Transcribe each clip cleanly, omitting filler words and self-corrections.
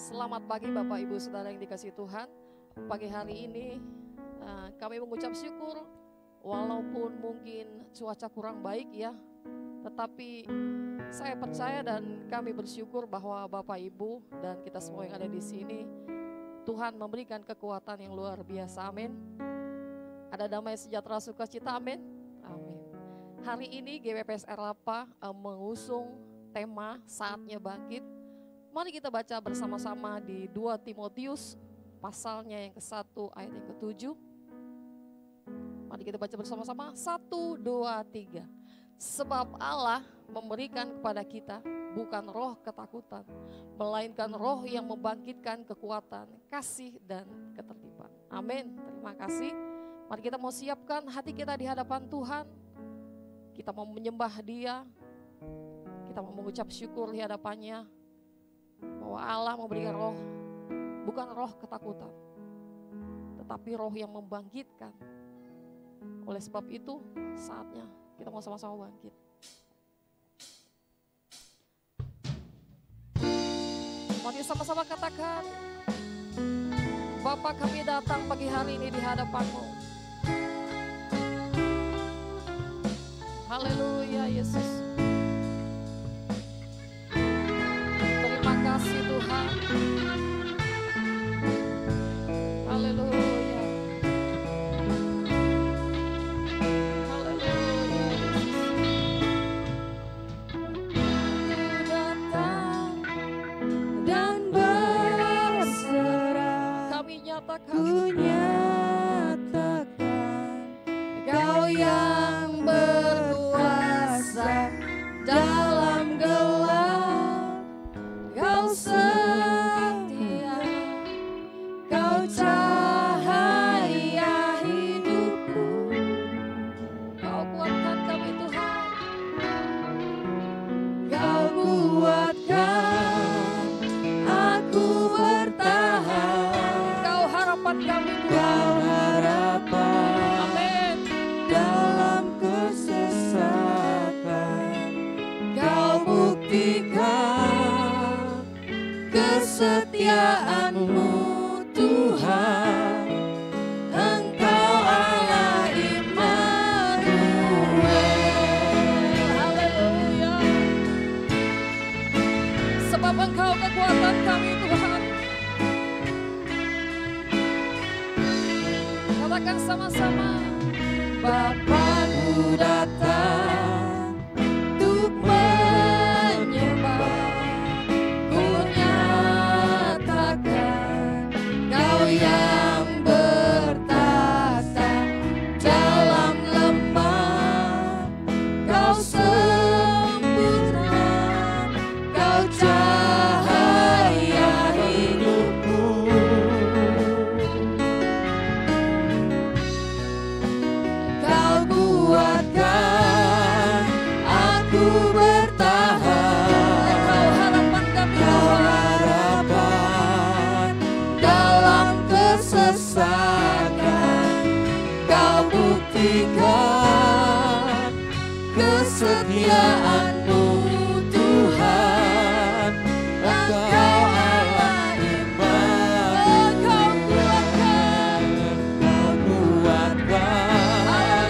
Selamat pagi Bapak Ibu Saudara yang dikasihi Tuhan. Pagi hari ini kami mengucap syukur walaupun mungkin cuaca kurang baik ya. Tetapi saya percaya dan kami bersyukur bahwa Bapak Ibu dan kita semua yang ada di sini Tuhan memberikan kekuatan yang luar biasa, amin. Ada damai sejahtera sukacita, amin. Amin. Hari ini GWPSR Lapa mengusung tema Saatnya Bangkit. Mari kita baca bersama-sama di 2 Timotius pasalnya yang ke-1 ayat yang ke-7. Mari kita baca bersama-sama 1, 2, 3. Sebab Allah memberikan kepada kita bukan roh ketakutan, melainkan roh yang membangkitkan kekuatan, kasih dan ketertiban. Amin. Terima kasih. Mari kita mau siapkan hati kita di hadapan Tuhan. Kita mau menyembah Dia. Kita mau mengucap syukur di hadapannya. Bahwa Allah memberikan roh, bukan roh ketakutan, tetapi roh yang membangkitkan. Oleh sebab itu, saatnya kita mau sama-sama bangkit. Mari sama-sama katakan, Bapa, kami datang pagi hari ini di hadapan-Mu. Haleluya Yesus. Terima kasih Tuhan. Haleluya. Haleluya. Ku datang dan berserah. Kami nyatakan. Ku nyatakan Kau yang berkuasa dalam gelap. Kau setia, Kau cahaya hidupku. Kau kuatkan kami Tuhan. Kau kuatkan aku bertahan. Kau harapan kami Tuhan. Kau harapan Amin. dalam kesesatan. Kau buktikan kesetiaan-Mu Tuhan. Engkau Allah Immanuel. Haleluya. Sebab Engkau kekuatan kami Tuhan. Katakan sama-sama. Bapakku datang untuk menyembah. Ku nyatakan Kau yang bertata dalam lemah. Kau sempurna, Kau cahaya hidupku. Kau kuatkan aku bertahan. Engkau harapan kami Kau Tuhan. harapan dalam kesesatan. Kau buktikan kesetiaan-Mu Tuhan. Engkau Allah Immanuel. Engkau kuatkan. Kau kuatkan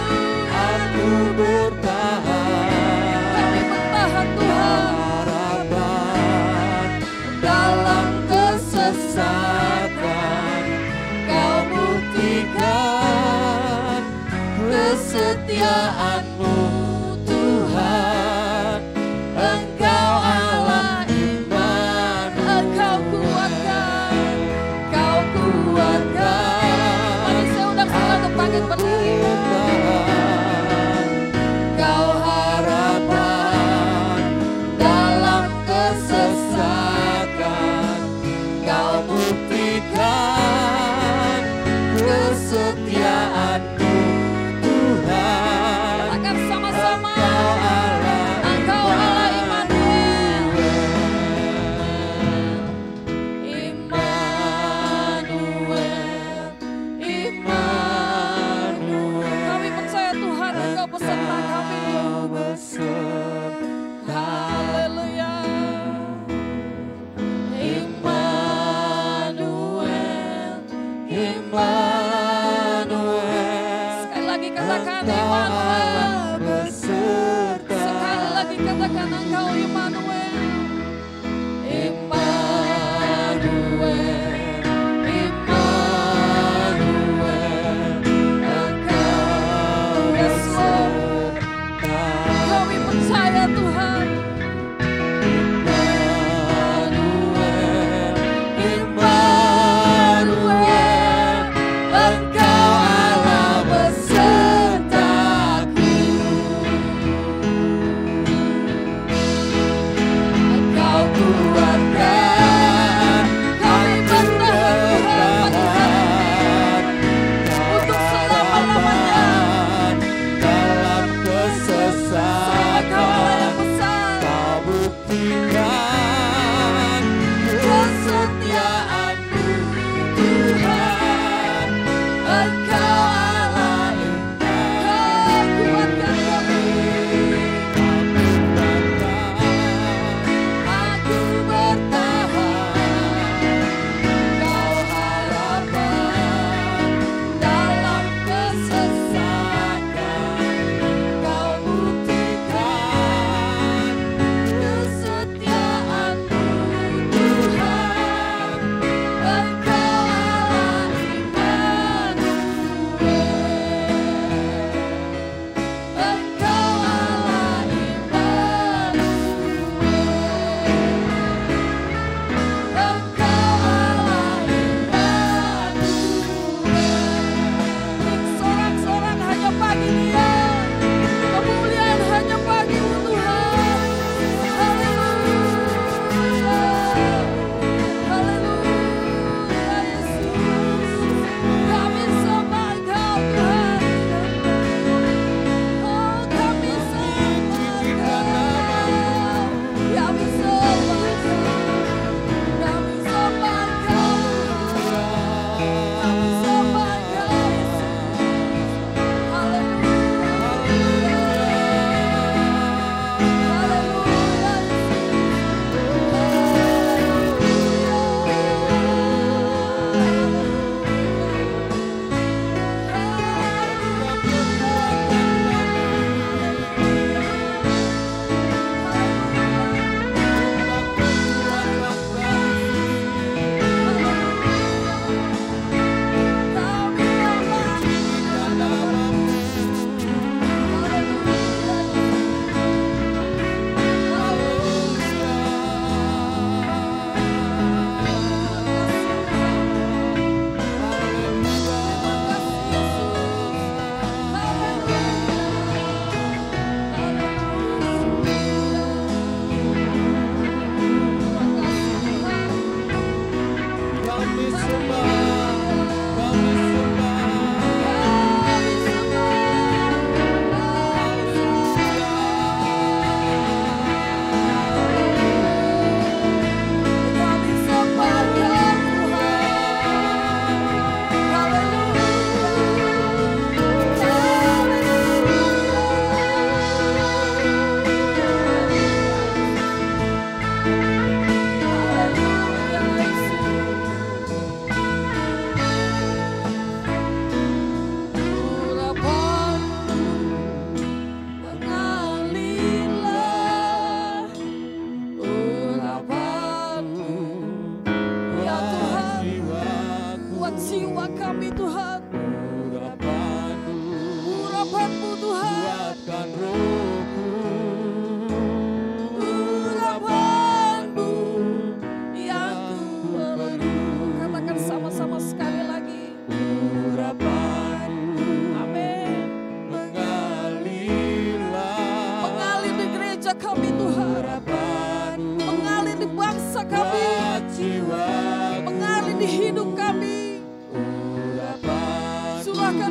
aku bertahan. Kami bertahan Kau Tuhan. harapan dalam kesesatan. Kau buktikan kesetiaan-Mu Tuhan. Engkau Allah Immanuel. Engkau kuatkan. Kau kuatkan Mari saya undang saudara untuk bangkit berdiri. Kau harapan dalam kesesatan. Kau buktikan kesetiaan-Mu Tuhan. Katakan sama-sama. Engkau Allah Engkau Allah Immanuel. Immanuel, Immanuel.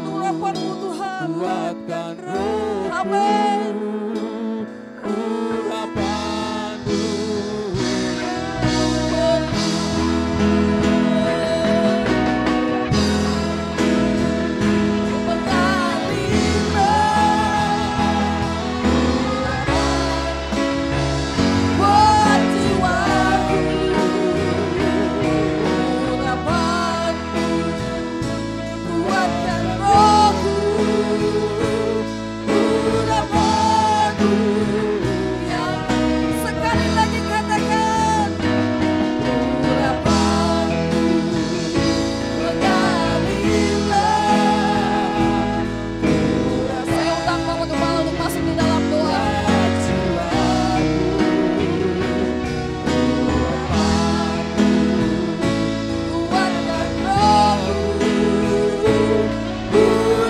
urapan-Mu Tuhan. Kuatkan roh, Amin.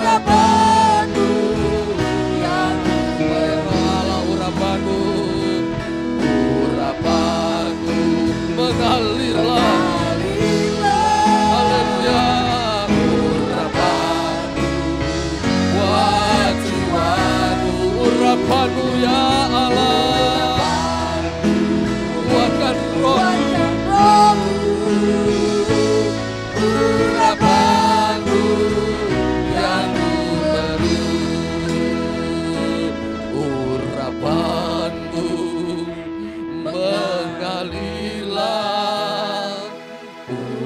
urapan-Mu. Urapan-Mu ya Allah, kuatkan roh-Mu, urapan-Mu yang ku perlu, urapan-Mu mengalirlah,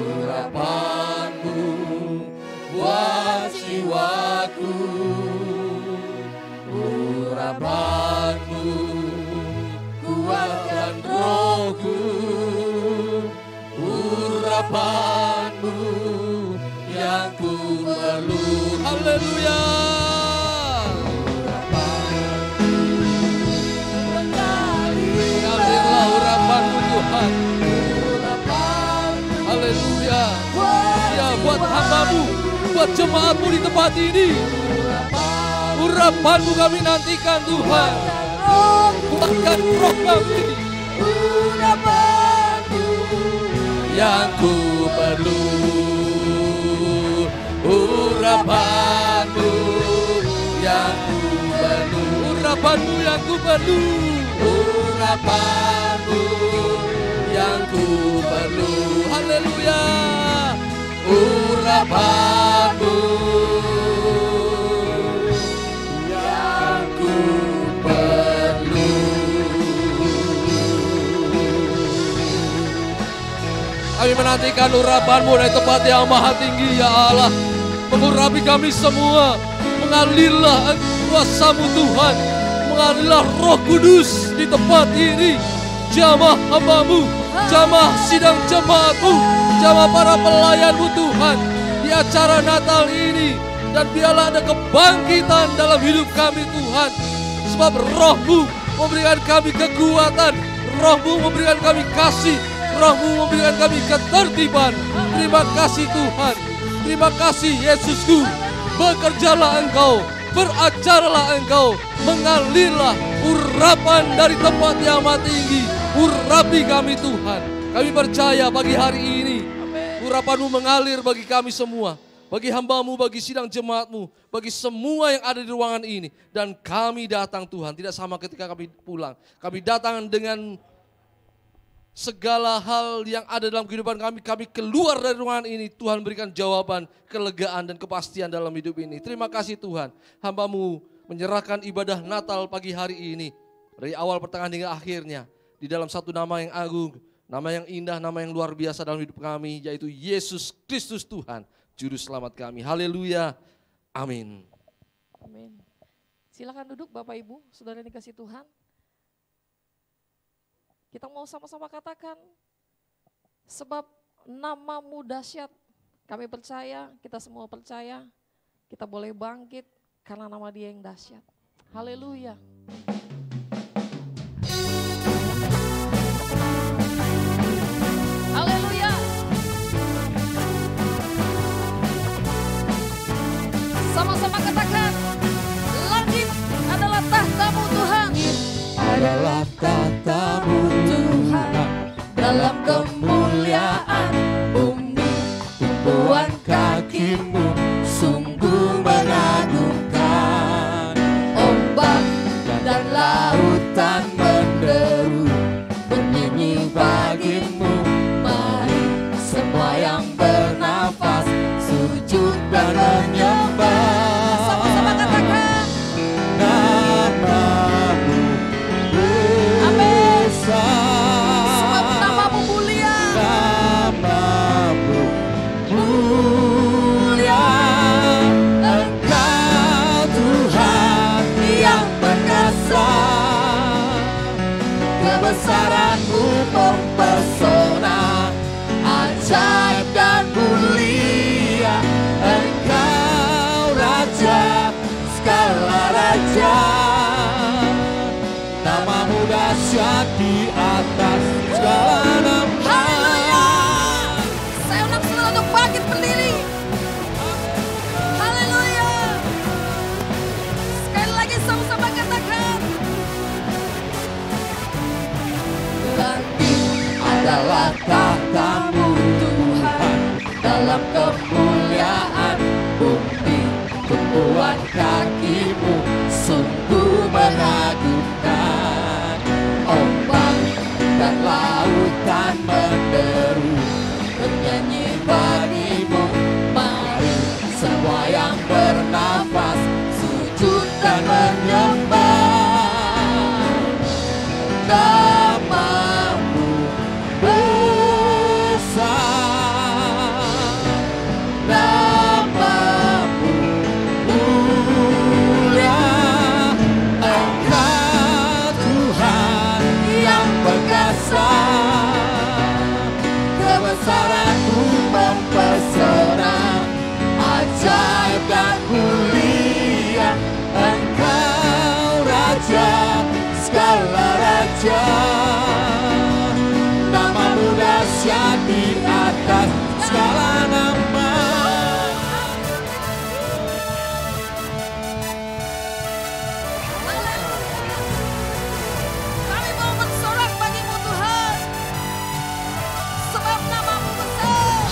urapan-Mu buat jiwaku. Urapan-Mu kuatkan rohku, urapan-Mu yang ku perlu. Haleluya. Mengalirlah urapan-Mu Tuhan. Haleluya. Ya, buat hamba-Mu, buat jemaat-Mu di tempat ini. Urapan-Mu kami nantikan Tuhan. Kuatkan roh kami. Urapan-Mu yang ku perlu. Urapan-Mu yang ku perlu. Urapan-Mu yang ku perlu. Urapan-Mu yang ku perlu. Haleluya. Urapan-Mu kami menantikan urapan-Mu dari tempat yang maha tinggi ya Allah. Mengurapi kami semua. Mengalirlah kuasa-Mu Tuhan. Mengalirlah Roh Kudus di tempat ini. Jamah hamba-Mu, jamah sidang jemaat-Mu, jamah para pelayan-Mu Tuhan. Di acara Natal ini. Dan biarlah ada kebangkitan dalam hidup kami Tuhan. Sebab Roh-Mu memberikan kami kekuatan. Roh-Mu memberikan kami kasih. Roh-Mu memberikan kami ketertiban. Terima kasih Tuhan. Terima kasih Yesusku. Bekerjalah Engkau, beracaralah Engkau, mengalirlah urapan dari tempat yang maha tinggi. Urapi kami Tuhan. Kami percaya pagi hari ini urapan-Mu mengalir bagi kami semua. Bagi hamba-Mu, bagi sidang jemaat-Mu, bagi semua yang ada di ruangan ini. Dan kami datang Tuhan, tidak sama ketika kami pulang. Kami datang dengan segala hal yang ada dalam kehidupan kami keluar dari ruangan ini. Tuhan berikan jawaban, kelegaan dan kepastian dalam hidup ini. Terima kasih Tuhan. Hamba-Mu menyerahkan ibadah Natal pagi hari ini. Dari awal, pertengahan hingga akhirnya. Di dalam satu nama yang agung, nama yang indah, nama yang luar biasa dalam hidup kami. Yaitu Yesus Kristus Tuhan, Juru Selamat kami. Haleluya. Amin. Amin. Silakan duduk Bapak Ibu, saudara yang dikasih Tuhan. Kita mau sama-sama katakan, sebab nama-Mu dahsyat. Kami percaya, kita semua percaya, kita boleh bangkit karena nama Dia yang dahsyat. Haleluya. Haleluya. Sama-sama katakan, langit adalah tahta-Mu Tuhan. Adalah tahta-Mu Tuhan, dalam kemuliaan bumi tumpuan kaki-Mu sungguh menyembah. Sama-sama katakan. Namamu besar. Sebab namamu mulia. Namamu mulia. Engkau Tuhan yang perkasa. Kebesaran-Mu mempesona, ajaib dan mulia. Engkau Raja segala raja. Namamu dahsyat di atas segala nama. Haleluya. Saya undang semua untuk bangkit berdiri. Haleluya. Sekali lagi sama-sama katakan. Langit adalah tahta-Mu Tuhan, dalam kemuliaan bumi tumpuan kaki-Mu sungguh mengagumkan. Ombak dan lautan menderu bernyanyi bagi-Mu. Mari semua yang bernafas sujud dan menyembah. Namamu besar, namamu mulia. Engkau Tuhan yang perkasa. Kebesaran-Mu mempesona, ajaib dan mulia. Engkau Raja segala raja. Namamu dahsyat di atas segala nama. Kami mau bersorak bagi-Mu Tuhan. Sebab namamu besar.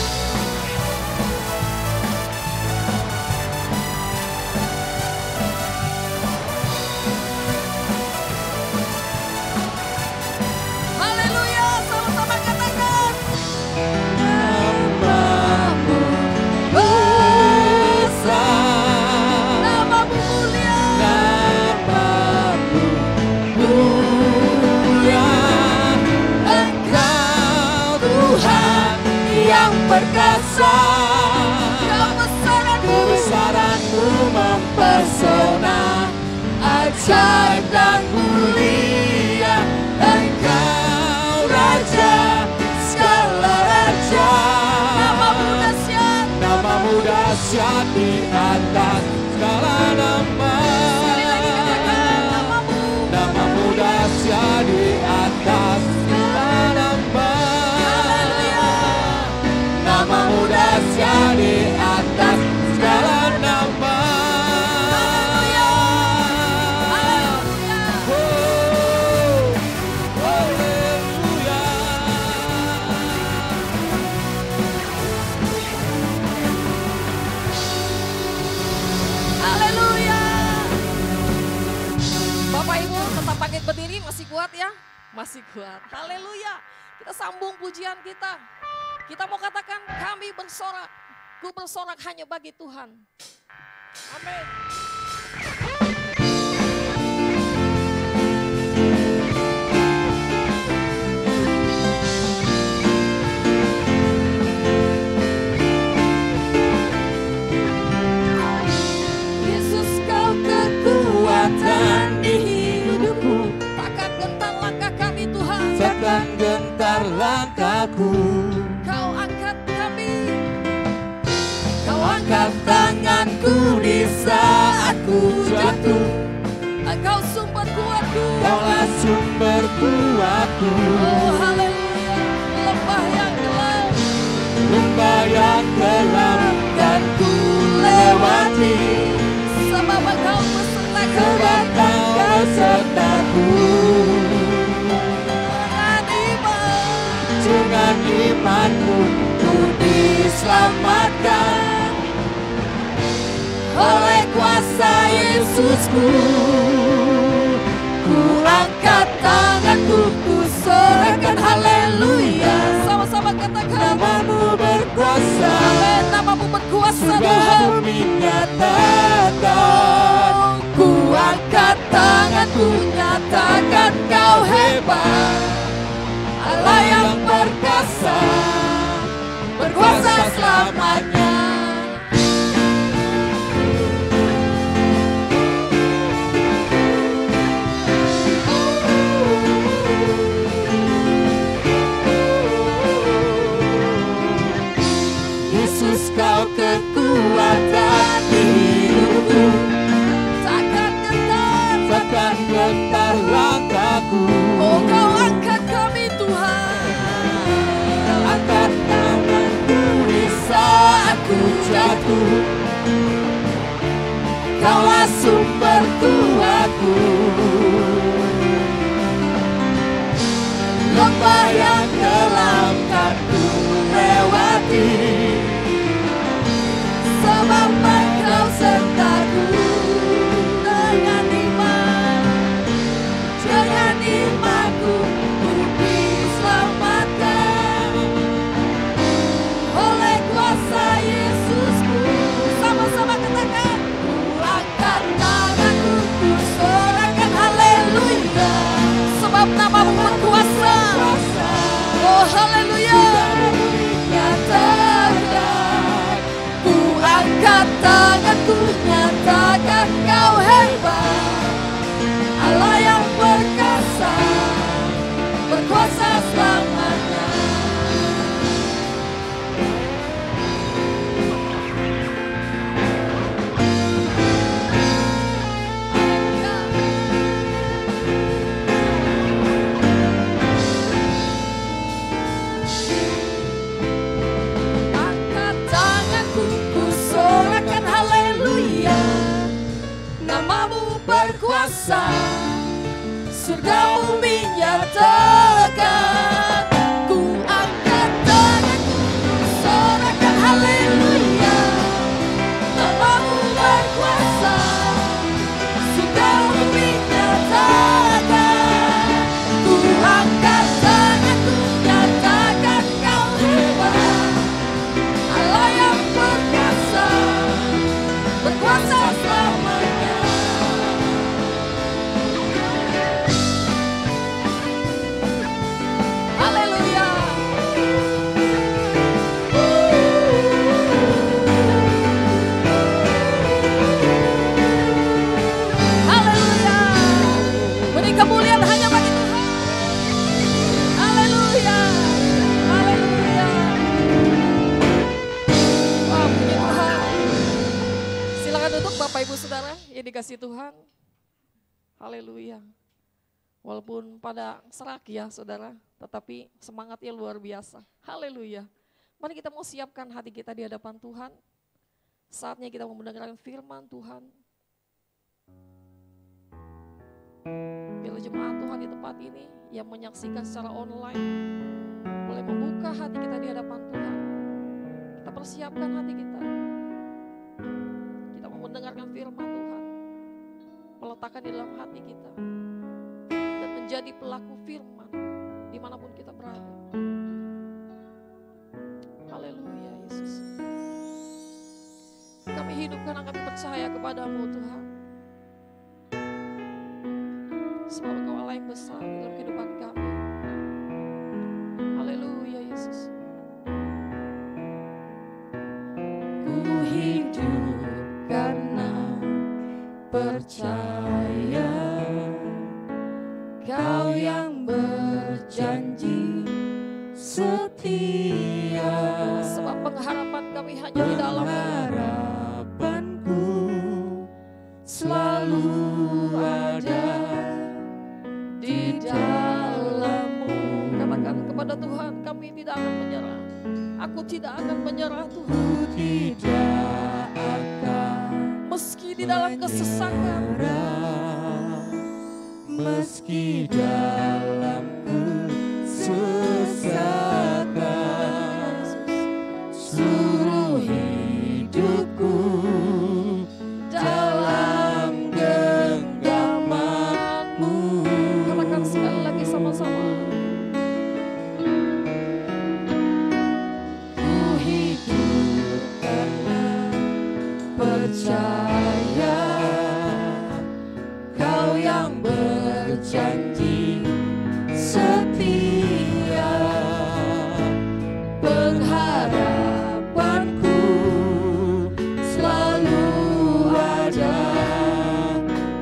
Haleluya. Sama-sama katakan. Namamu besar, Namamu mulia. namamu mulia. Engkau Tuhan yang perkasa. Kebesaran-Mu mempesona, ajaib dan mulia. Engkau Raja segala raja. Namamu dahsyat. Namamu dahsyat di atas segala nama. Sekali lagi katakan namamu. Namamu dahsyat di atas segala nama. Haleluya. Namamu dahsyat di atas segala nama. Haleluya. Haleluya. Oh, haleluya. Haleluya. Bapak Ibu tetap bangkit berdiri, masih kuat ya? Masih kuat. Haleluya. Kita sambung pujian kita. Kita mau katakan kami bersorak. Ku bersorak hanya bagi Tuhan. Amin. Yesus kau kekuatan di hidupku. Takkan gentar langkah kami Tuhan. Takkan gentar langkahku. Kau angkat kami. Kau angkat tanganku di saat ku jatuh. Engkau sumber kuatku. Kaulah sumber kuatku. Oh haleluya. Lembah yang gelap. Lembah yang gelap kan ku lewati. Sebab engkau besertaku. Sebab kau besertaku. Dengan imanku ku diselamatkan oleh kuasa Yesusku. Ku angkat tanganku, ku sorakan haleluya. Sama-sama katakan Namamu berkuasa. amin. Namamu berkuasa berkuasa Tuhan. Menyatakan, ku angkat tanganku, nyatakan kau hebat. Allah yang perkasa, berkuasa selamanya. Yesus, kau kekuatan hidupku, takkan gentar langkahku. Oh, kau angkat kami Tuhan. Angkat tanganku di saat ku jatuh, kaulah sumber kuatku. Lembah yang kelam kan ku lewati, sebab Engkau sertaku. Dengan iman, dengan imanku ku diselamatkan oleh kuasa Yesusku. Sama-sama katakan, ku angkat tanganku, ku sorakan haleluya, sebab namamu berkuasa. Oh haleluya. Nyatakan, ku angkat tanganku, nyatakan kau hebat. Allah yang perkasa, berkuasa selamanya. Angkat tanganku, ku sorakan haleluya, namamu berkuasa, surga bumi nyatakan. Ku angkat tanganku, ku sorakan haleluya, namamu berkuasa, surga bumi nyatakan. Ku angkat tanganku, nyatakan kau hebat. Allah yang perkasa, berkuasa selamanya. Haleluya. Haleluya. Beri kemuliaan hanya bagi Tuhan. Haleluya. Haleluya. Wah, puji Tuhan. Silakan duduk Bapak Ibu Saudara yang dikasihi Tuhan. Haleluya. Walaupun pada serak ya saudara, tetapi semangatnya luar biasa. Haleluya. Mari kita mau siapkan hati kita di hadapan Tuhan. Saatnya kita mau mendengarkan firman Tuhan. Bila jemaat Tuhan di tempat ini yang menyaksikan secara online, boleh membuka hati kita di hadapan Tuhan. Kita persiapkan hati kita. Kita mau mendengarkan firman Tuhan. Meletakkan di dalam hati kita. Dan menjadi pelaku firman dimanapun kita berada. Haleluya Yesus. Kami hidup karena kami percaya kepadamu Tuhan. Sebab Engkau Allah yang besar dalam kehidupan kami. Haleluya Yesus. Ku hidup karena percaya, Kau yang berjanji setia. Sebab pengharapan kami hanya di dalam harapanku selalu ada di dalam-Mu. Katakan kepada Tuhan, kami tidak akan menyerah. Aku tidak akan menyerah Tuhan. Ku tidak akan Meski di dalam kesesakan, meski dalam kesesakan, seluruh hidupku dalam genggaman-Mu. katakan sekali lagi sama-sama. Ku hidup karena percaya, Kau yang berjanji setia, pengharapanku selalu ada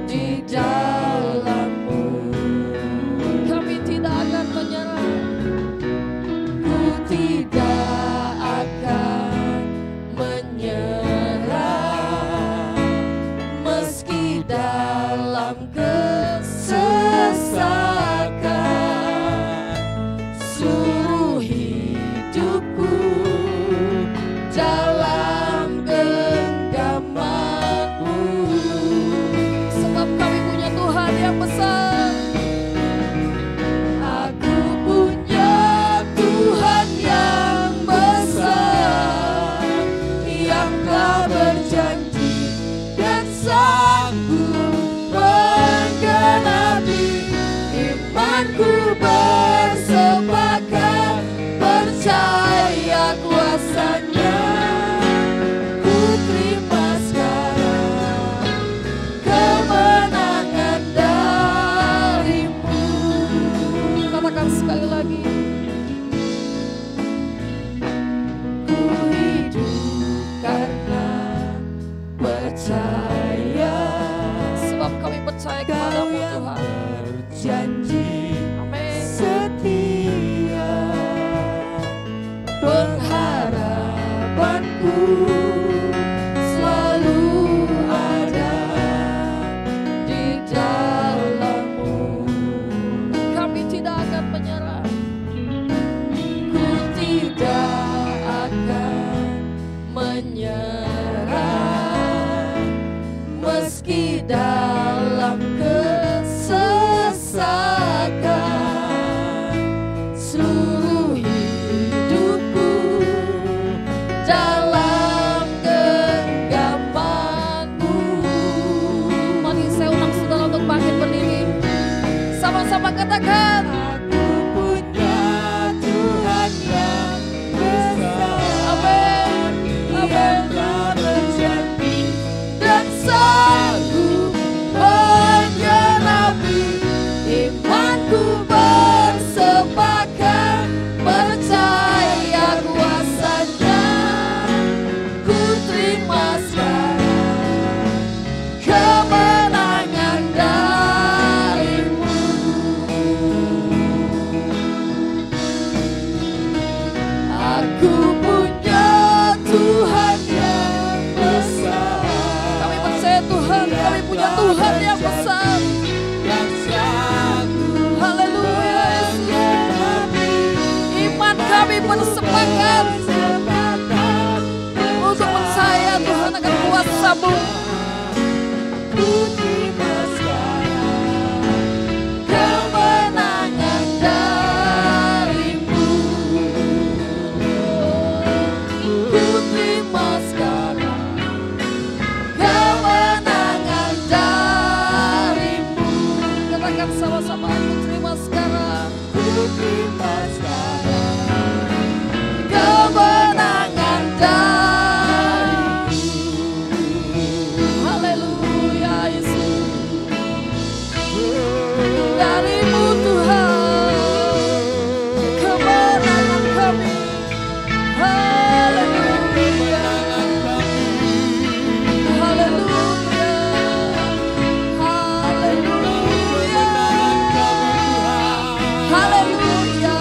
di dalam-Mu. Kami tidak akan menyerah, ku tidak akan menyerah, meski dalam kesesakan, seluruh hidupku dalam genggaman-Mu. Sebab kami punya Tuhan yang besar. Aku punya Tuhan yang besar, yang telah berjanji dan sanggup menggenapi. Imanku bersepakat, percaya kuasa-Nya. Ku terima sekarang kemenangan dari-Mu. Katakan sekali lagi. Ku hidup karena percaya, sebab kami percaya kepada-Mu Tuhan. Janji setia, pengharapanku selalu ada di dalam-Mu. Kami tidak akan menyerah, ku tidak akan menyerah, meski dalam kesesakan, seluruh hidupku dalam genggaman-Mu. Mari saya undang saudara untuk bangkit berdiri. Sama-sama katakan. Aku punya Tuhan yang besar. Amin. Amin. Berjanji dan sanggup menggenapi. Imanku bersepakat, percaya kuasa-Nya. Ku terima sekarang kemenangan dari-Mu. Aku punya Tuhan yang besar. Kami percaya Tuhan, kami punya Tuhan yang besar. Haleluya, Yesus. Iman kami bersepakat untuk percaya Tuhan akan kuasa-Mu. Ku terima sekarang kemenangan dari-Mu. Ku terima sekarang kemenangan dari-Mu. Katakan sama-sama, aku terima sekarang. Ku terima sekarang kemenangan dari-Mu. Haleluya, Yesus. Dari-Mu Tuhan, kemenangan kami. Haleluya. Haleluya. Haleluya. Haleluya.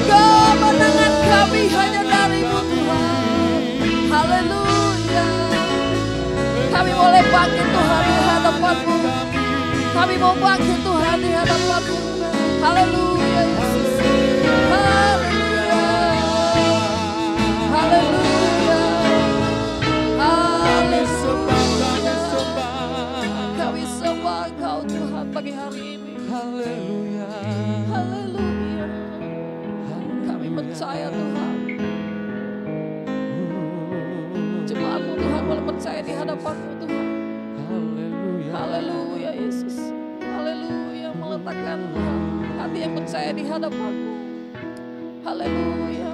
Kemenangan kami hanya dari-Mu Tuhan. Haleluya. Kami boleh bangkit Tuhan di hadapan-Mu. Kami mau bangkit Tuhan di hadapan-Mu. Haleluya, Yesus. Haleluya. Haleluya. Haleluya. Kami sembah Engkau Tuhan pagi hari ini. Haleluya. Haleluya. Kami percaya Tuhan. Jemaat-Mu Tuhan boleh percaya di hadapan-Mu Tuhan. Haleluya. Haleluya, Yesus. Haleluya. Meletakkan Tuhan hati yang percaya di hadapan-Mu. Haleluya.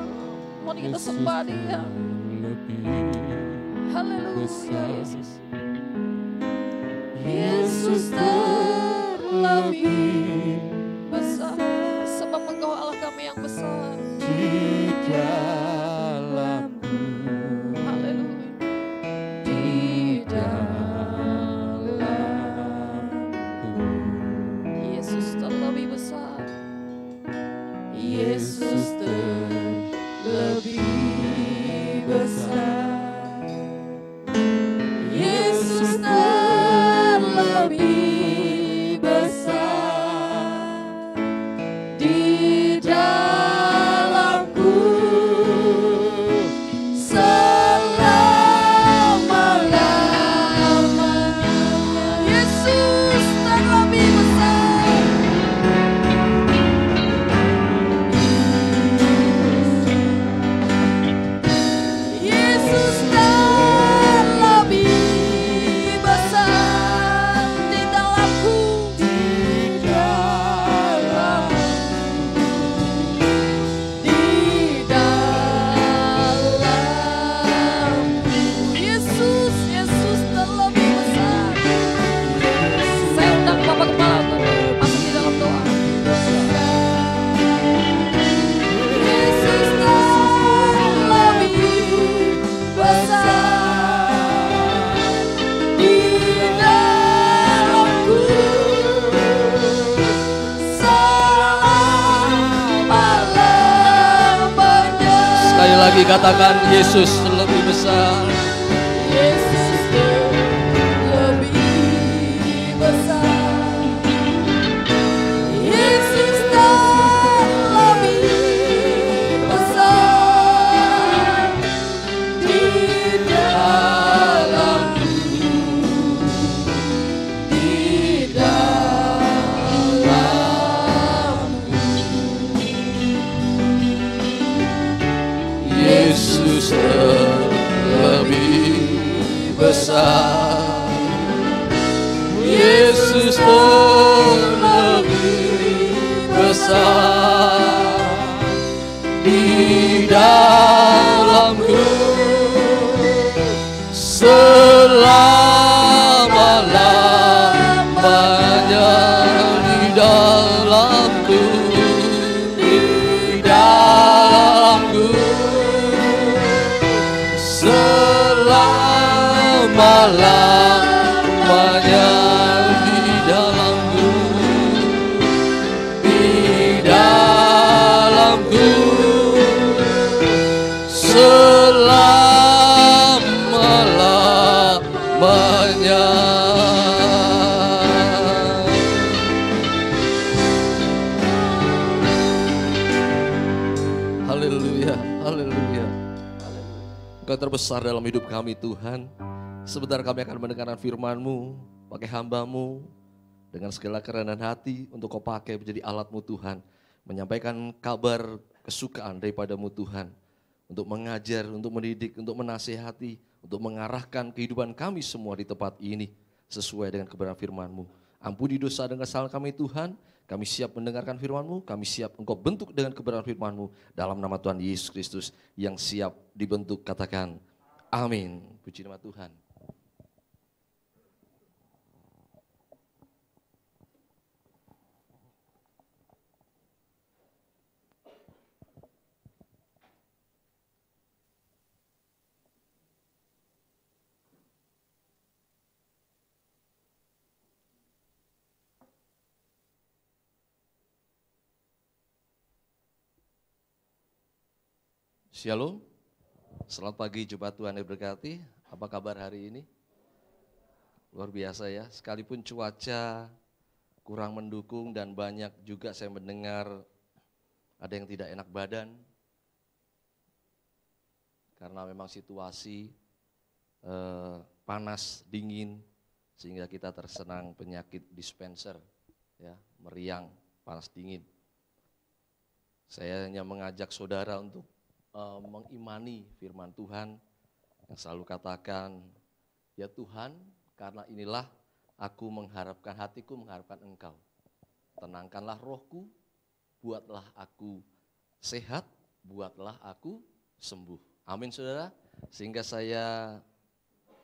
Mari kita sembah Dia. Haleluya Yesus. Yesus terlebih besar, sebab Engkau Allah kami yang besar. Di dalamku, Haleluya. Di dalamku, Yesus terlebih besar. Yesus terlebih besar. Yesus terlebih besar. Di dalamku selama-lamanya. Yesus terlebih besar. Yesus terlebih besar di dalamku, di dalamku. Yesus, Yesus terlebih besar. Saya undang Bapak Kepala untuk masuk di dalam doa. Yesus terlebih besar di dalamku selama-lamanya. sekali lagi katakan Yesus lebih besar. Yesus terlebih besar. Yesus terlebih besar di dalamku, di dalamku. Yesus terlebih besar. Yesus terlebih besar di dalamku selama-lamanya. Di dalamku, di dalamku selama-lamanya. Di dalamku, di dalamku selama-lamanya. Haleluya, haleluya. Engkau terbesar dalam hidup kami Tuhan. Sebentar kami akan mendengarkan firman-Mu, pakai hamba-Mu dengan segala kerendahan hati untuk Kau pakai menjadi alat-Mu Tuhan. Menyampaikan kabar kesukaan daripada-Mu Tuhan. Untuk mengajar, untuk mendidik, untuk menasihati, untuk mengarahkan kehidupan kami semua di tempat ini sesuai dengan kebenaran firman-Mu. Ampuni dosa dan kesalahan kami Tuhan. Kami siap mendengarkan firman-Mu, kami siap Engkau bentuk dengan kebenaran firman-Mu dalam nama Tuhan Yesus Kristus yang siap dibentuk. Katakan amin. Puji nama Tuhan. Shalom, selamat pagi, Jemaat Tuhan yang berkati. Apa kabar hari ini? Luar biasa ya, sekalipun cuaca kurang mendukung dan banyak juga saya mendengar ada yang tidak enak badan. Karena memang situasi panas, dingin, sehingga kita tersenang penyakit dispenser, ya, meriang, panas dingin. Saya hanya mengajak saudara untuk mengimani firman Tuhan yang selalu katakan, ya Tuhan, karena inilah aku mengharapkan, hatiku mengharapkan Engkau. Tenangkanlah rohku, buatlah aku sehat, buatlah aku sembuh. Amin saudara. Sehingga saya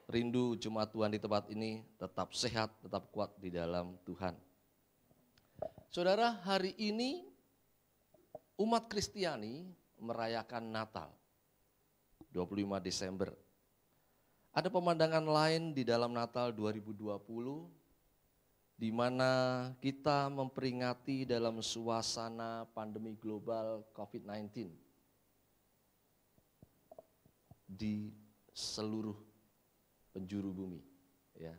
rindu jemaat Tuhan di tempat ini tetap sehat, tetap kuat di dalam Tuhan. Saudara, hari ini umat Kristiani merayakan Natal, 25 Desember. Ada pemandangan lain di dalam Natal 2020, di mana kita memperingati dalam suasana pandemi global COVID-19 di seluruh penjuru bumi, ya,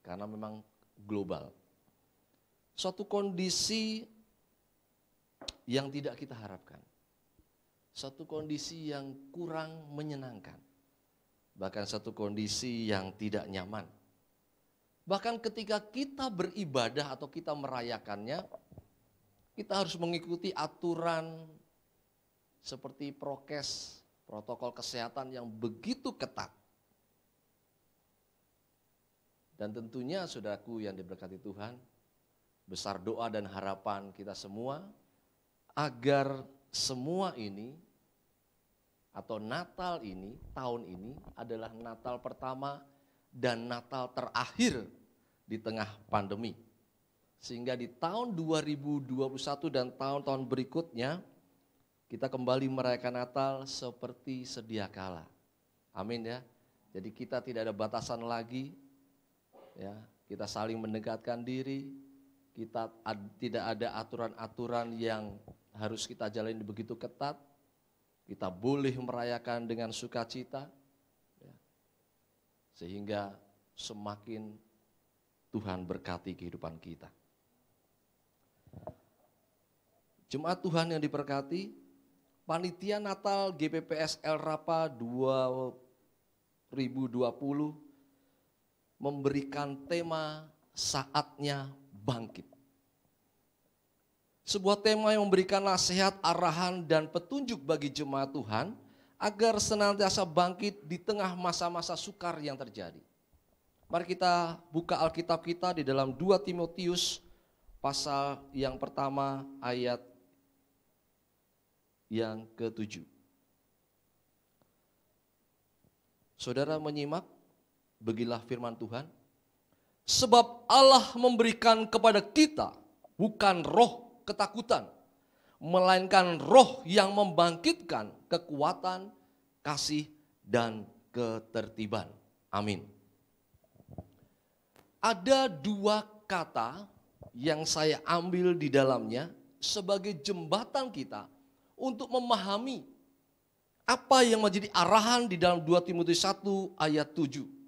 karena memang global. Suatu kondisi yang tidak kita harapkan, suatu kondisi yang kurang menyenangkan, bahkan satu kondisi yang tidak nyaman. Bahkan ketika kita beribadah atau kita merayakannya, kita harus mengikuti aturan seperti prokes, protokol kesehatan yang begitu ketat. Dan tentunya saudaraku yang diberkati Tuhan, besar doa dan harapan kita semua agar semua ini atau Natal ini, tahun ini adalah Natal pertama dan Natal terakhir di tengah pandemi. Sehingga di tahun 2021 dan tahun-tahun berikutnya kita kembali merayakan Natal seperti sedia kala. Amin ya. Jadi kita tidak ada batasan lagi. Ya, kita saling mendekatkan diri, kita tidak ada aturan-aturan yang harus kita jalani begitu ketat. Kita boleh merayakan dengan sukacita, ya, sehingga semakin Tuhan berkati kehidupan kita. Jemaat Tuhan yang diberkati, Panitia Natal GPPS El Rapa 2020 memberikan tema saatnya bangkit. Sebuah tema yang memberikan nasihat, arahan, dan petunjuk bagi jemaat Tuhan agar senantiasa bangkit di tengah masa-masa sukar yang terjadi. Mari kita buka Alkitab kita di dalam 2 Timotius pasal yang pertama ayat yang ke-7. Saudara menyimak, beginilah firman Tuhan. Sebab Allah memberikan kepada kita bukan roh ketakutan, melainkan roh yang membangkitkan kekuatan, kasih, dan ketertiban. Amin. Ada dua kata yang saya ambil di dalamnya sebagai jembatan kita untuk memahami apa yang menjadi arahan di dalam 2 Timotius 1 ayat 7.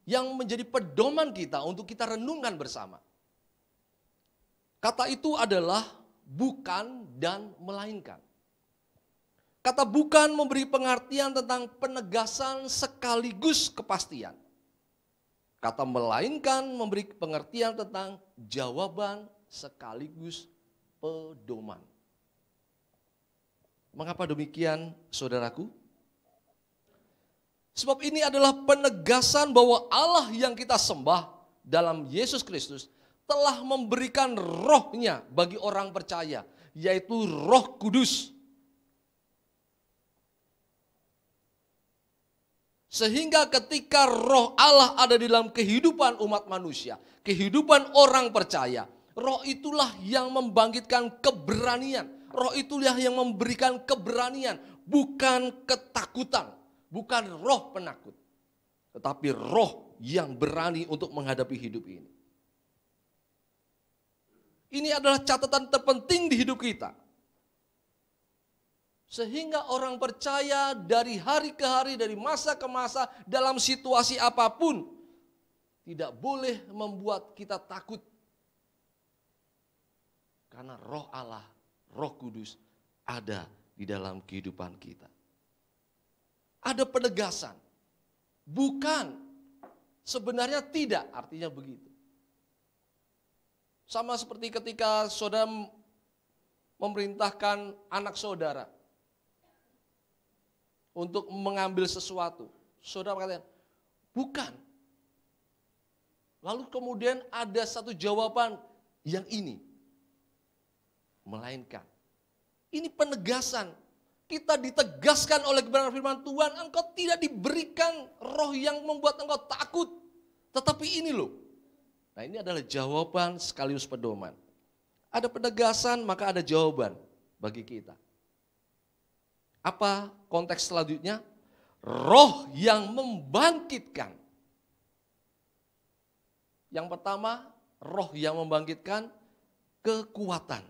Yang menjadi pedoman kita untuk kita renungkan bersama. Kata itu adalah bukan dan melainkan. Kata bukan memberi pengertian tentang penegasan sekaligus kepastian. Kata melainkan memberi pengertian tentang jawaban sekaligus pedoman. Mengapa demikian, saudaraku? Sebab ini adalah penegasan bahwa Allah yang kita sembah dalam Yesus Kristus telah memberikan rohnya bagi orang percaya, yaitu Roh Kudus. Sehingga ketika roh Allah ada di dalam kehidupan umat manusia, kehidupan orang percaya, roh itulah yang membangkitkan keberanian. Roh itulah yang memberikan keberanian, bukan ketakutan. Bukan roh penakut, tetapi roh yang berani untuk menghadapi hidup ini. Ini adalah catatan terpenting di hidup kita. Sehingga orang percaya dari hari ke hari, dari masa ke masa, dalam situasi apapun, tidak boleh membuat kita takut. Karena roh Allah, Roh Kudus ada di dalam kehidupan kita. Ada penegasan, bukan, sebenarnya tidak, artinya begitu. Sama seperti ketika saudara memerintahkan anak saudara untuk mengambil sesuatu. Saudara mengatakan, bukan. Lalu kemudian ada satu jawaban yang ini, melainkan. Ini penegasan Kita ditegaskan oleh kebenaran firman Tuhan, engkau tidak diberikan roh yang membuat engkau takut. Tetapi ini loh. Nah, ini adalah jawaban sekaligus pedoman. Ada penegasan, maka ada jawaban bagi kita. Apa konteks selanjutnya? Roh yang membangkitkan. Yang pertama, roh yang membangkitkan kekuatan.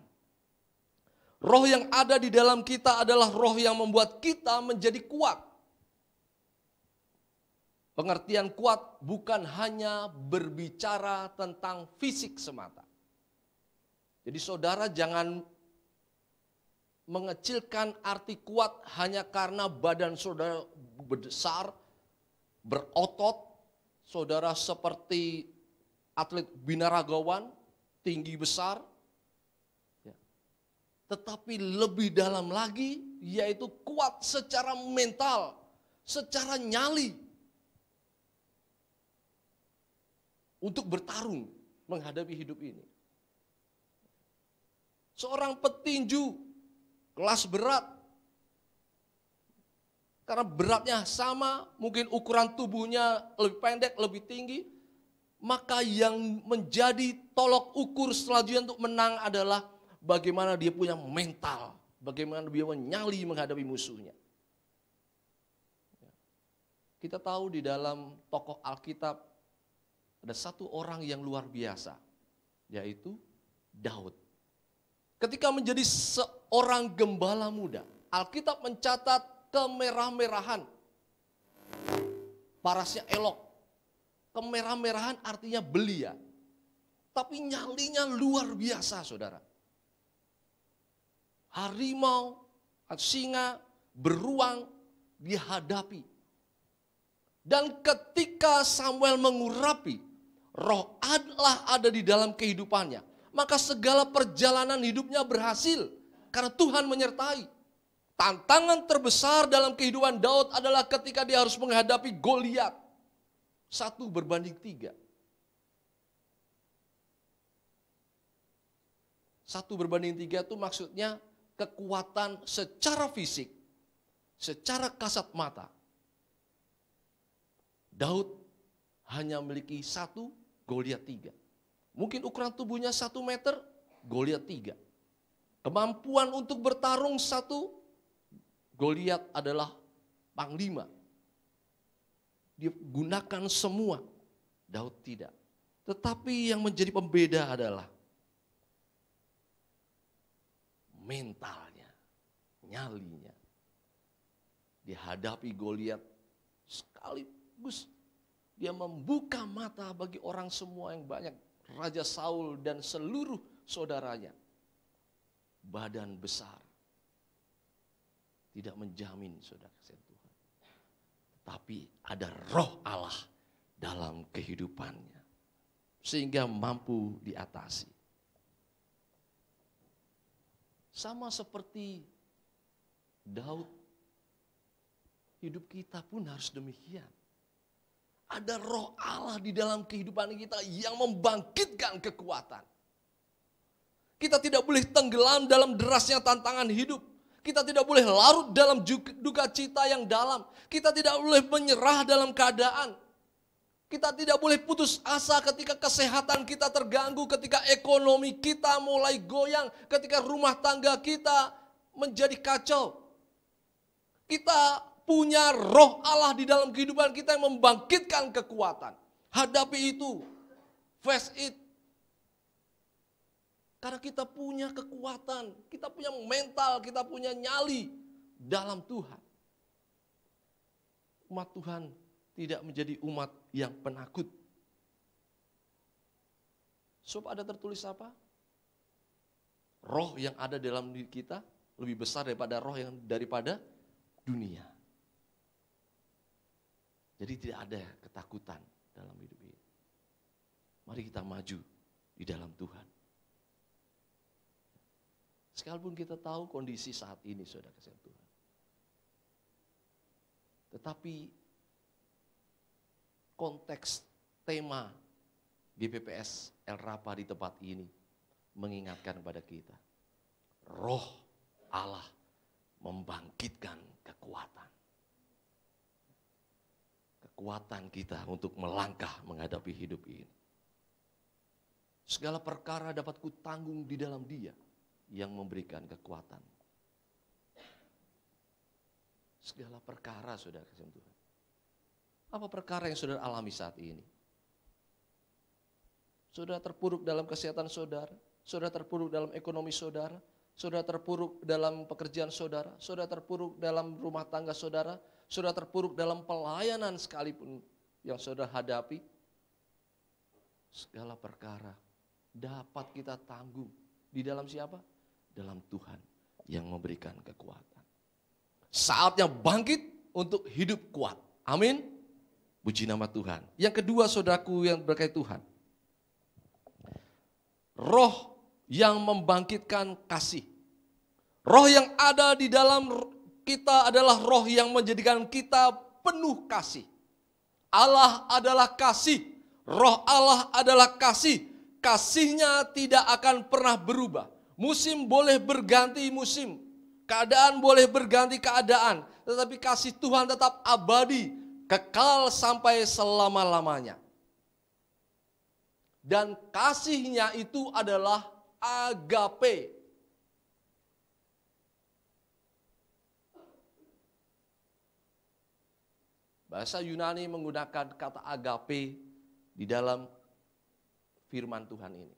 Roh yang ada di dalam kita adalah roh yang membuat kita menjadi kuat. Pengertian kuat bukan hanya berbicara tentang fisik semata. Jadi saudara jangan mengecilkan arti kuat hanya karena badan saudara besar, berotot, saudara seperti atlet binaragawan, tinggi besar. Tetapi lebih dalam lagi, yaitu kuat secara mental, secara nyali. Untuk bertarung menghadapi hidup ini. Seorang petinju kelas berat, karena beratnya sama, mungkin ukuran tubuhnya lebih pendek, lebih tinggi, maka yang menjadi tolok ukur selanjutnya untuk menang adalah bagaimana dia punya mental, bagaimana dia nyali menghadapi musuhnya. Kita tahu di dalam tokoh Alkitab ada satu orang yang luar biasa, yaitu Daud. Ketika menjadi seorang gembala muda, Alkitab mencatat kemerah-merahan, parasnya elok. Kemerah-merahan artinya belia, tapi nyalinya luar biasa, saudara. Harimau, singa, beruang dihadapi. Dan ketika Samuel mengurapi, roh Allah ada di dalam kehidupannya. Maka segala perjalanan hidupnya berhasil karena Tuhan menyertai. Tantangan terbesar dalam kehidupan Daud adalah ketika dia harus menghadapi Goliat. 1:3. 1:3 itu maksudnya kekuatan secara fisik, secara kasat mata. Daud hanya memiliki 1, Goliat 3. Mungkin ukuran tubuhnya 1 meter, Goliat 3. Kemampuan untuk bertarung 1, Goliat adalah panglima. Dia gunakan semua, Daud tidak. Tetapi yang menjadi pembeda adalah mentalnya, nyalinya. Dihadapi Goliat sekaligus dia membuka mata bagi orang semua yang banyak. Raja Saul dan seluruh saudaranya. Badan besar. Tidak menjamin saudara kesentuhan. Tapi ada roh Allah dalam kehidupannya. Sehingga mampu diatasi. Sama seperti Daud, hidup kita pun harus demikian. Ada roh Allah di dalam kehidupan kita yang membangkitkan kekuatan. Kita tidak boleh tenggelam dalam derasnya tantangan hidup. Kita tidak boleh larut dalam duka cita yang dalam. Kita tidak boleh menyerah dalam keadaan. Kita tidak boleh putus asa ketika kesehatan kita terganggu, ketika ekonomi kita mulai goyang, ketika rumah tangga kita menjadi kacau. Kita punya roh Allah di dalam kehidupan kita yang membangkitkan kekuatan. Hadapi itu, face it. Karena kita punya kekuatan, kita punya mental, kita punya nyali dalam Tuhan. Umat Tuhan tidak menjadi umat yang penakut. Sebab ada tertulis apa? Roh yang ada dalam diri kita lebih besar daripada roh yang daripada dunia. Jadi tidak ada ketakutan dalam hidup ini. Mari kita maju di dalam Tuhan. Sekalipun kita tahu kondisi saat ini, saudara kasih Tuhan. Tetapi konteks tema GPPS El Rapa di tempat ini mengingatkan kepada kita. Roh Allah membangkitkan kekuatan. Kekuatan kita untuk melangkah menghadapi hidup ini. Segala perkara dapat kutanggung di dalam Dia yang memberikan kekuatan. Segala perkara, saudara kasih Tuhan. Apa perkara yang saudara alami saat ini? Saudara terpuruk dalam kesehatan saudara, saudara terpuruk dalam ekonomi saudara, saudara terpuruk dalam pekerjaan saudara, saudara terpuruk dalam rumah tangga saudara, saudara terpuruk dalam pelayanan sekalipun yang saudara hadapi. Segala perkara dapat kita tanggung di dalam siapa? Dalam Tuhan yang memberikan kekuatan. Saatnya bangkit untuk hidup kuat. Amin. Puji nama Tuhan. Yang kedua, saudaraku yang berkait Tuhan. Roh yang membangkitkan kasih. Roh yang ada di dalam kita adalah roh yang menjadikan kita penuh kasih. Allah adalah kasih. Roh Allah adalah kasih. Kasihnya tidak akan pernah berubah. Musim boleh berganti musim. Keadaan boleh berganti keadaan. Tetapi kasih Tuhan tetap abadi. Kekal sampai selama-lamanya. Dan kasihnya itu adalah agape. Bahasa Yunani menggunakan kata agape di dalam firman Tuhan ini.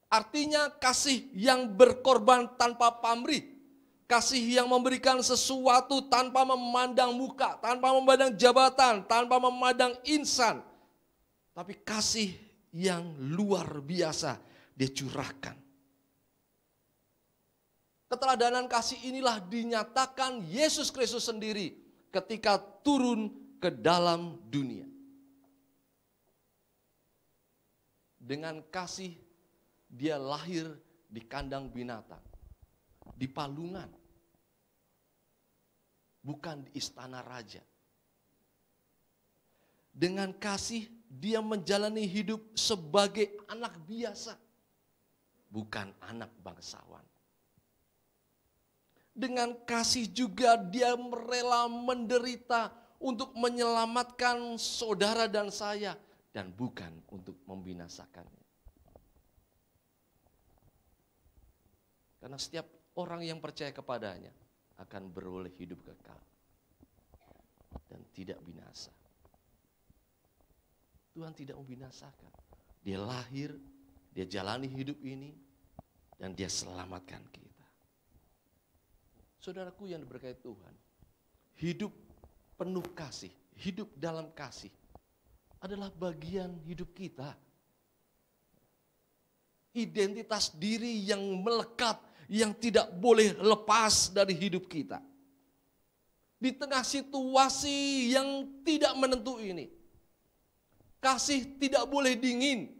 Artinya kasih yang berkorban tanpa pamrih. Kasih yang memberikan sesuatu tanpa memandang muka, tanpa memandang jabatan, tanpa memandang insan. Tapi kasih yang luar biasa dia curahkan. Keteladanan kasih inilah dinyatakan Yesus Kristus sendiri ketika turun ke dalam dunia. Dengan kasih dia lahir di kandang binatang, di palungan, bukan di istana raja. Dengan kasih dia menjalani hidup sebagai anak biasa, bukan anak bangsawan. Dengan kasih juga dia rela menderita untuk menyelamatkan saudara dan saya, dan bukan untuk membinasakannya. Karena setiap orang yang percaya kepadanya akan beroleh hidup kekal dan tidak binasa. Tuhan tidak membinasakan. Dia lahir, dia jalani hidup ini, dan dia selamatkan kita. Saudaraku yang diberkati Tuhan, hidup penuh kasih, hidup dalam kasih adalah bagian hidup kita. Identitas diri yang melekat, yang tidak boleh lepas dari hidup kita. Di tengah situasi yang tidak menentu ini, kasih tidak boleh dingin,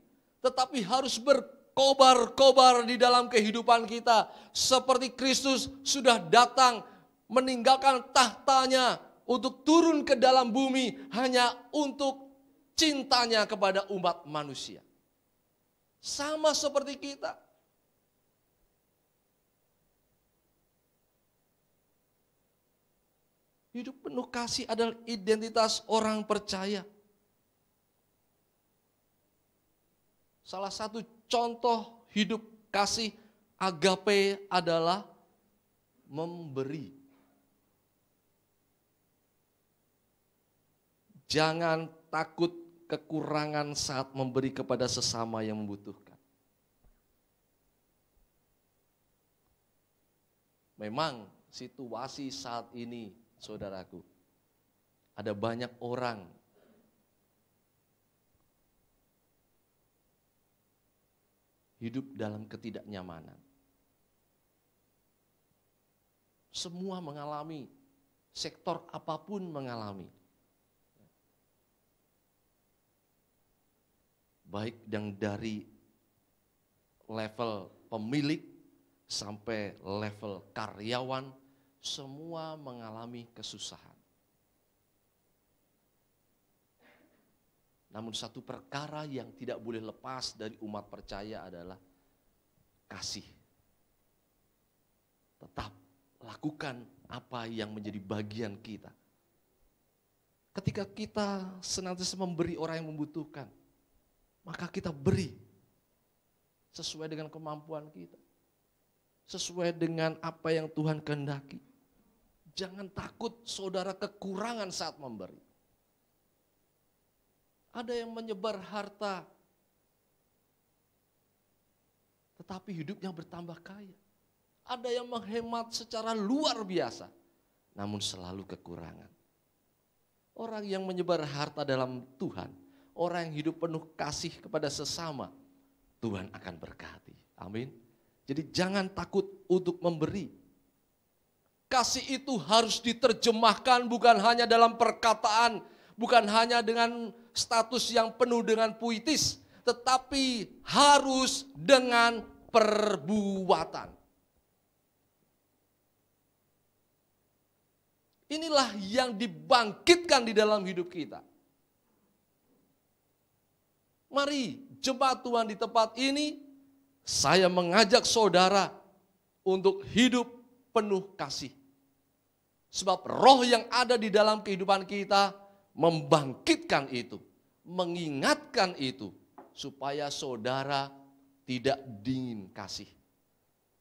tetapi harus berkobar-kobar di dalam kehidupan kita. Seperti Kristus sudah datang meninggalkan tahtanya untuk turun ke dalam bumi hanya untuk cintanya kepada umat manusia. Sama seperti kita. Hidup penuh kasih adalah identitas orang percaya. Salah satu contoh hidup kasih agape adalah memberi. Jangan takut kekurangan saat memberi kepada sesama yang membutuhkan. Memang situasi saat ini, saudaraku, ada banyak orang hidup dalam ketidaknyamanan. Semua mengalami, sektor apapun mengalami. Baik yang dari level pemilik sampai level karyawan, semua mengalami kesusahan. Namun satu perkara yang tidak boleh lepas dari umat percaya adalah kasih. Tetap lakukan apa yang menjadi bagian kita. Ketika kita senantiasa memberi orang yang membutuhkan, maka kita beri sesuai dengan kemampuan kita. Sesuai dengan apa yang Tuhan kehendaki. Jangan takut saudara kekurangan saat memberi. Ada yang menyebar harta, tetapi hidupnya bertambah kaya. Ada yang menghemat secara luar biasa, namun selalu kekurangan. Orang yang menyebar harta dalam Tuhan, orang yang hidup penuh kasih kepada sesama, Tuhan akan berkati. Amin. Jadi jangan takut untuk memberi. Kasih itu harus diterjemahkan bukan hanya dalam perkataan, bukan hanya dengan status yang penuh dengan puitis, tetapi harus dengan perbuatan. Inilah yang dibangkitkan di dalam hidup kita. Mari jemaat Tuhan di tempat ini, saya mengajak saudara untuk hidup penuh kasih. Sebab roh yang ada di dalam kehidupan kita membangkitkan itu, mengingatkan itu, supaya saudara tidak dingin kasih.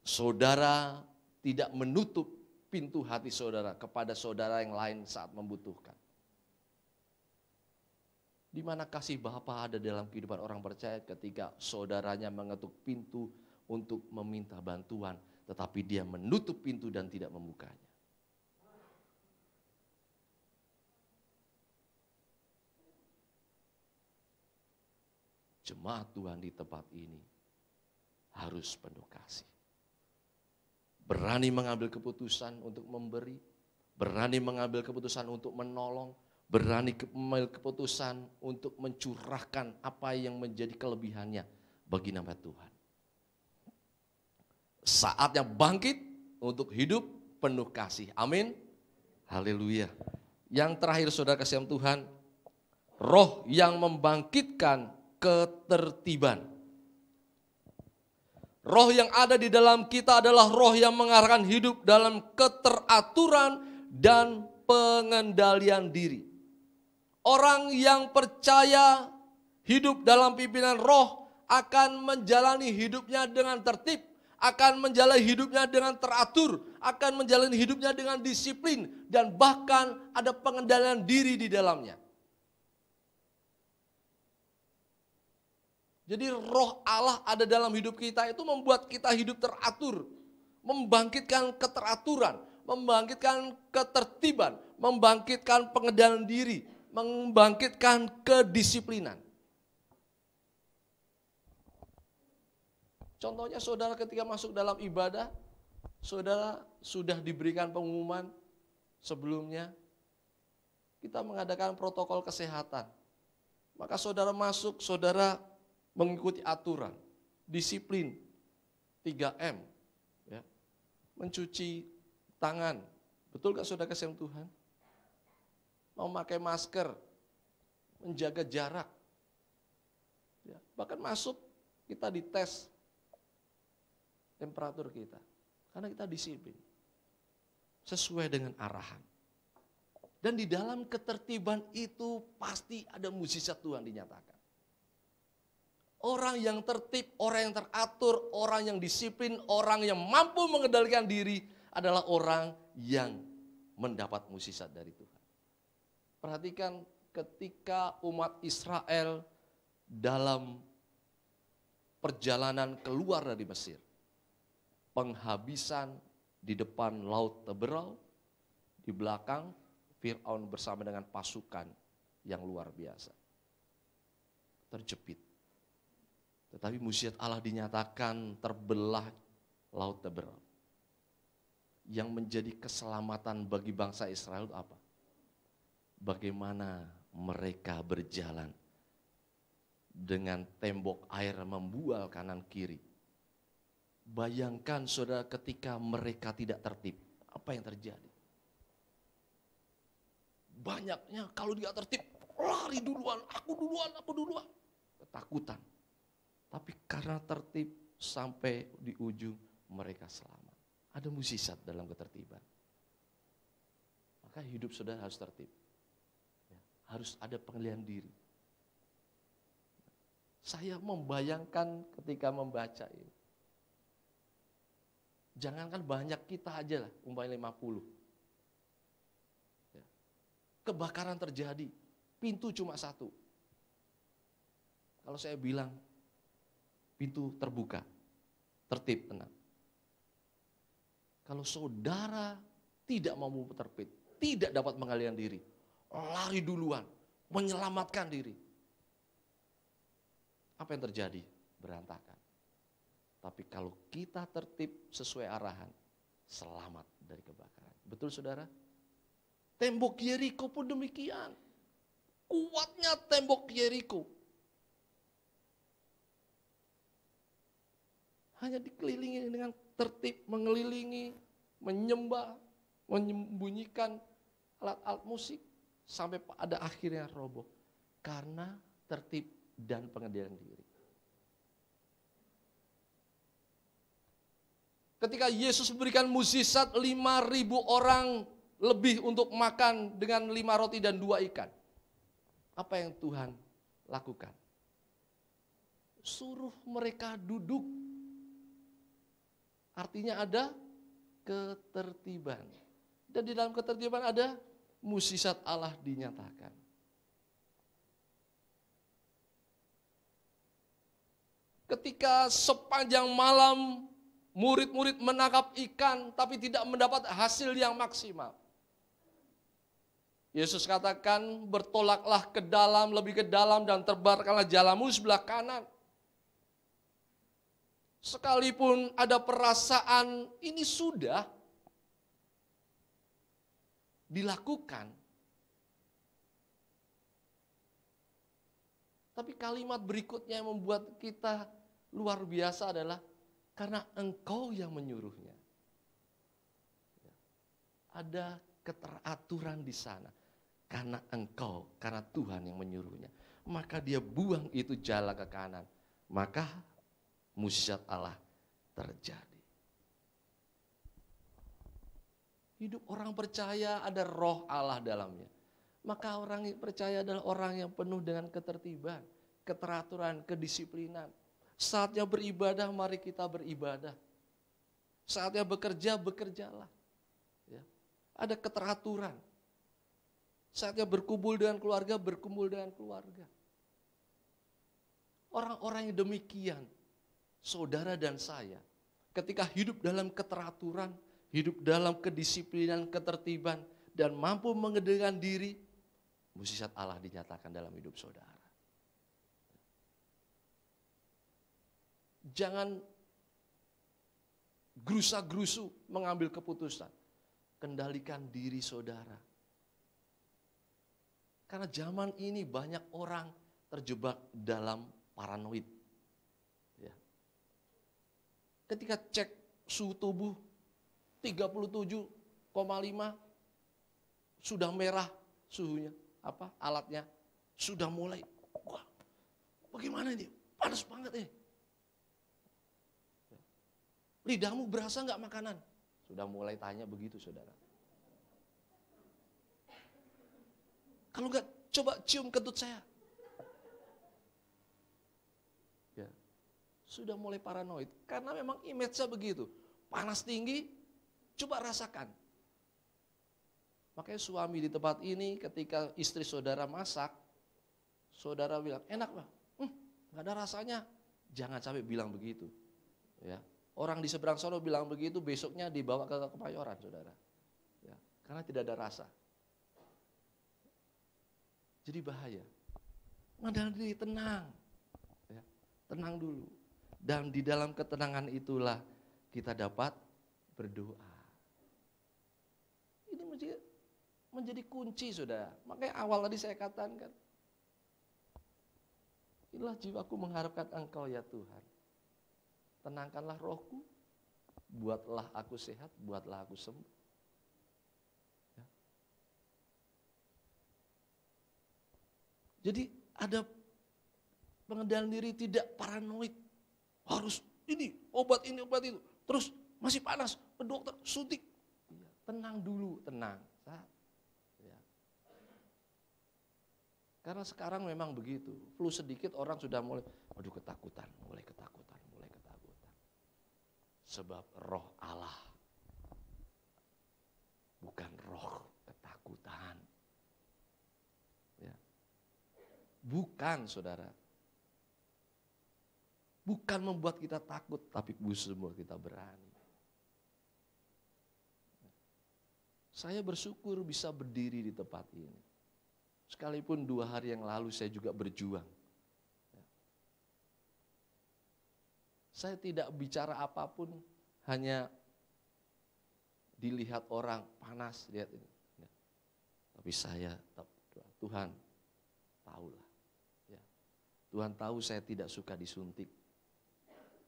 Saudara tidak menutup pintu hati saudara kepada saudara yang lain saat membutuhkan. Di mana kasih Bapa ada dalam kehidupan orang percaya ketika saudaranya mengetuk pintu untuk meminta bantuan, tetapi dia menutup pintu dan tidak membukanya. Jemaat Tuhan di tempat ini harus penuh kasih. Berani mengambil keputusan untuk memberi, berani mengambil keputusan untuk menolong, berani mengambil keputusan untuk mencurahkan apa yang menjadi kelebihannya bagi nama Tuhan. Saatnya bangkit untuk hidup penuh kasih. Amin. Haleluya. Yang terakhir saudara kasihan Tuhan, roh yang membangkitkan ketertiban. Roh yang ada di dalam kita adalah roh yang mengarahkan hidup dalam keteraturan dan pengendalian diri. Orang yang percaya hidup dalam pimpinan roh akan menjalani hidupnya dengan tertib, akan menjalani hidupnya dengan teratur, akan menjalani hidupnya dengan disiplin, dan bahkan ada pengendalian diri di dalamnya. Jadi roh Allah ada dalam hidup kita itu membuat kita hidup teratur, membangkitkan keteraturan, membangkitkan ketertiban, membangkitkan pengendalian diri, membangkitkan kedisiplinan. Contohnya saudara ketika masuk dalam ibadah, saudara sudah diberikan pengumuman sebelumnya, kita mengadakan protokol kesehatan. Maka saudara masuk, saudara mengikuti aturan, disiplin, 3M, ya, mencuci tangan. Betul gak saudara kasihan Tuhan? Memakai masker, menjaga jarak. Ya, bahkan masuk kita dites temperatur kita, karena kita disiplin, sesuai dengan arahan. Dan di dalam ketertiban itu pasti ada mukjizat Tuhan dinyatakan. Orang yang tertib, orang yang teratur, orang yang disiplin, orang yang mampu mengendalikan diri adalah orang yang mendapat mukjizat dari Tuhan. Perhatikan ketika umat Israel dalam perjalanan keluar dari Mesir, penghabisan di depan laut Teberau, di belakang Fir'aun bersama dengan pasukan yang luar biasa. Terjepit. Tetapi mukjizat Allah dinyatakan terbelah laut Teberau. Yang menjadi keselamatan bagi bangsa Israel itu apa? Bagaimana mereka berjalan dengan tembok air membual kanan kiri. Bayangkan saudara ketika mereka tidak tertib, apa yang terjadi? Banyaknya kalau dia tertib, lari duluan, aku duluan. Ketakutan. Tapi karena tertib sampai di ujung mereka selamat. Ada mukjizat dalam ketertiban. Maka hidup saudara harus tertib. Ya, harus ada pengendalian diri. Saya membayangkan ketika membaca ini. Jangankan banyak, kita aja lah, umpamanya 50. Ya. Kebakaran terjadi, pintu cuma satu. Kalau saya bilang, pintu terbuka, tertib, tenang. Kalau saudara tidak mau tertib, tidak dapat mengalihkan diri, lari duluan, menyelamatkan diri. Apa yang terjadi? Berantakan. Tapi kalau kita tertib sesuai arahan, selamat dari kebakaran. Betul saudara? Tembok Yeriko pun demikian. Kuatnya tembok Yeriko. Hanya dikelilingi dengan tertib, mengelilingi, menyembah, menyembunyikan alat-alat musik. Sampai pada akhirnya roboh. Karena tertib dan pengendalian diri. Ketika Yesus memberikan mukjizat 5.000 orang lebih untuk makan dengan 5 roti dan 2 ikan. Apa yang Tuhan lakukan? Suruh mereka duduk. Artinya ada ketertiban. Dan di dalam ketertiban ada mukjizat Allah dinyatakan. Ketika sepanjang malam murid-murid menangkap ikan tapi tidak mendapat hasil yang maksimal. Yesus katakan, bertolaklah ke dalam, lebih ke dalam dan tebarkanlah jalamu sebelah kanan. Sekalipun ada perasaan ini sudah dilakukan. Tapi kalimat berikutnya yang membuat kita luar biasa adalah karena engkau yang menyuruhnya. Ada keteraturan di sana. Karena engkau, karena Tuhan yang menyuruhnya. Maka dia buang itu jala ke kanan. Maka mukjizat Allah terjadi. Hidup orang percaya ada roh Allah dalamnya. Maka orang yang percaya adalah orang yang penuh dengan ketertiban, keteraturan, kedisiplinan. Saatnya beribadah, mari kita beribadah. Saatnya bekerja, bekerjalah. Ya. Ada keteraturan. Saatnya berkumpul dengan keluarga, berkumpul dengan keluarga. Orang-orang yang demikian, saudara dan saya, ketika hidup dalam keteraturan, hidup dalam kedisiplinan, ketertiban, dan mampu mengendalikan diri, mukjizat Allah dinyatakan dalam hidup saudara. Jangan gerusa-gerusu mengambil keputusan. Kendalikan diri saudara. Karena zaman ini banyak orang terjebak dalam paranoid. Ya. Ketika cek suhu tubuh 37,5 sudah merah suhunya, alatnya sudah mulai, wah, bagaimana ini? Panas banget nih. Lidahmu berasa enggak makanan? Sudah mulai tanya begitu saudara. Kalau enggak, coba cium kentut saya. Ya. Sudah mulai paranoid. Karena memang image-nya begitu. Panas tinggi, coba rasakan. Makanya suami di tempat ini ketika istri saudara masak, saudara bilang, enak Pak, enggak ada rasanya. Jangan sampai bilang begitu. Ya. Orang di seberang sana bilang begitu, besoknya dibawa ke Kepayoran, saudara. Ya, karena tidak ada rasa. Jadi bahaya. Mandang diri, tenang. Ya, tenang dulu. Dan di dalam ketenangan itulah kita dapat berdoa. Ini menjadi kunci, saudara. Makanya awal tadi saya katakan, inilah jiwaku mengharapkan Engkau ya Tuhan. Tenangkanlah rohku, buatlah aku sehat, buatlah aku sembuh. Ya. Jadi ada pengendalian diri, tidak paranoid. Harus ini, obat itu. Terus Masih panas, dokter suntik. Tenang dulu, tenang. Ya. Karena sekarang memang begitu. Flu sedikit orang sudah mulai, aduh ketakutan, mulai ketakutan. Sebab roh Allah bukan roh ketakutan. Ya. Bukan, saudara. Bukan membuat kita takut, tapi membuat kita berani. Saya bersyukur bisa berdiri di tempat ini. Sekalipun 2 hari yang lalu saya juga berjuang. Saya tidak bicara apapun, hanya dilihat orang panas, lihat ini. Tapi saya, Tuhan tahulah. Ya. Tuhan tahu saya tidak suka disuntik.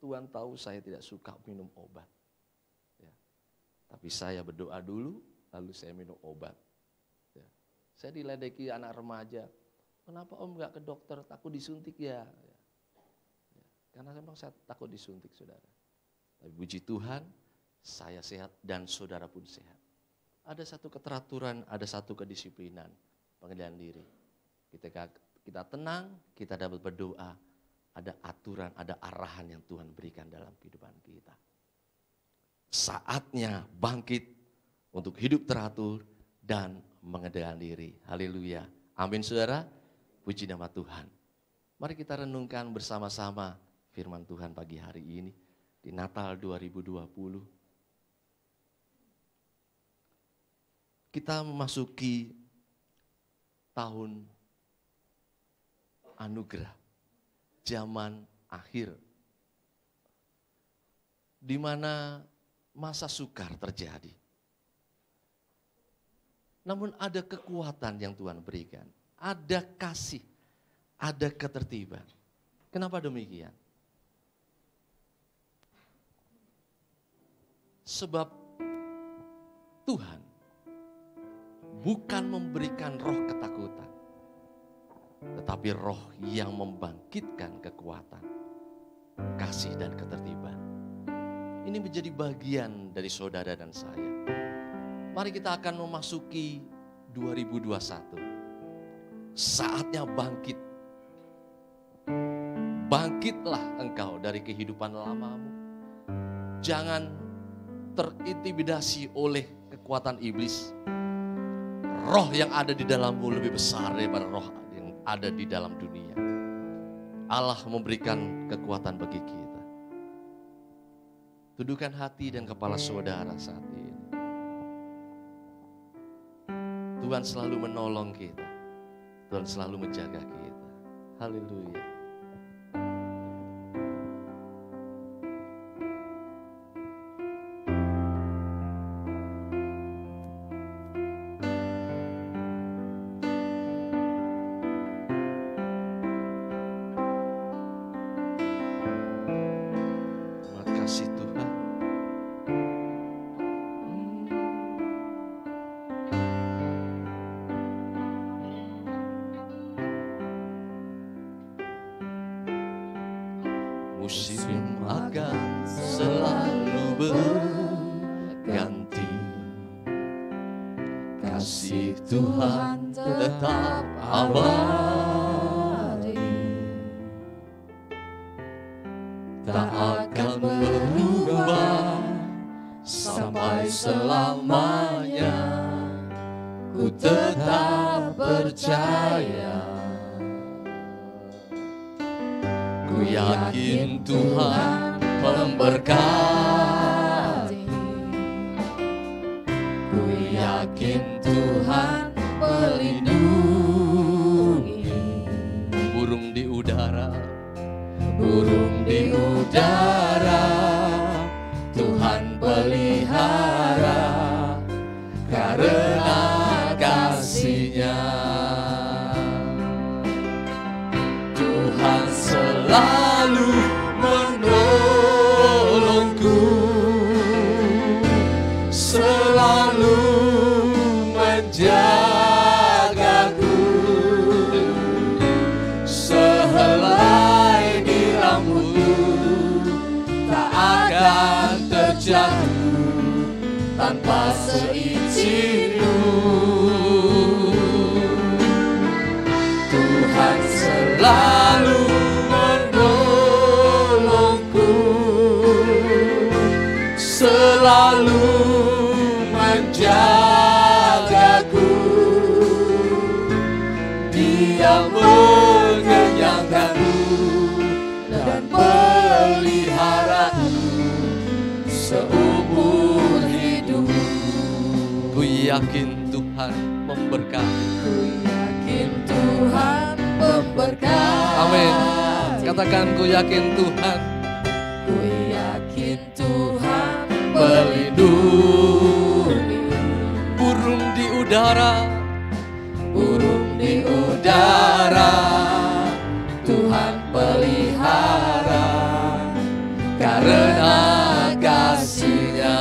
Tuhan tahu saya tidak suka minum obat. Ya. Tapi saya berdoa dulu, lalu saya minum obat. Ya. Saya diledeki anak remaja, kenapa om gak ke dokter, takut disuntik ya. Karena memang saya takut disuntik, saudara. Tapi puji Tuhan, saya sehat dan saudara pun sehat. Ada satu keteraturan, ada satu kedisiplinan, pengendalian diri. Kita tenang, kita dapat berdoa, ada aturan, ada arahan yang Tuhan berikan dalam kehidupan kita. Saatnya bangkit untuk hidup teratur dan mengendalikan diri. Haleluya. Amin, saudara. Puji nama Tuhan. Mari kita renungkan bersama-sama firman Tuhan pagi hari ini di Natal 2020. Kita memasuki tahun anugerah, zaman akhir, di mana masa sukar terjadi. Namun ada kekuatan yang Tuhan berikan, ada kasih, ada ketertiban. Kenapa demikian? Sebab Tuhan bukan memberikan roh ketakutan, tetapi roh yang membangkitkan kekuatan, kasih dan ketertiban. Ini menjadi bagian dari saudara dan saya. Mari kita akan memasuki 2021. Saatnya bangkit. Bangkitlah engkau dari kehidupan lamamu. Jangan terintimidasi oleh kekuatan iblis. Roh yang ada di dalammu lebih besar daripada roh yang ada di dalam dunia. Allah memberikan kekuatan bagi kita. Tundukkan hati dan kepala saudara saat ini. Tuhan selalu menolong kita. Tuhan selalu menjaga kita. Haleluya. Musim akan selalu berganti, kasih Tuhan tetap abadi, tak akan berubah sampai selamanya. Ku tetap percaya, ku yakin Tuhan memberkati, ku yakin Tuhan melindungi. Burung di udara, burung di udara, Tuhan pelihara karena kasih-Nya. Tuhan selalu menolongku, selalu menjagaku, sehelai di rambut tak akan terjatuh. tanpa seizin-Mu. Tuhan selalu menolongku, selalu menjagaku. Dia mengenyangkanku dan peliharaku seumur hidup. Ku yakin Tuhan memberkati. Ku yakin Tuhan memberkati. Amin. Katakan, ku yakin Tuhan. Ku yakin Tuhan melindungi. Burung di udara, burung di udara, Tuhan pelihara karena kasih-Nya.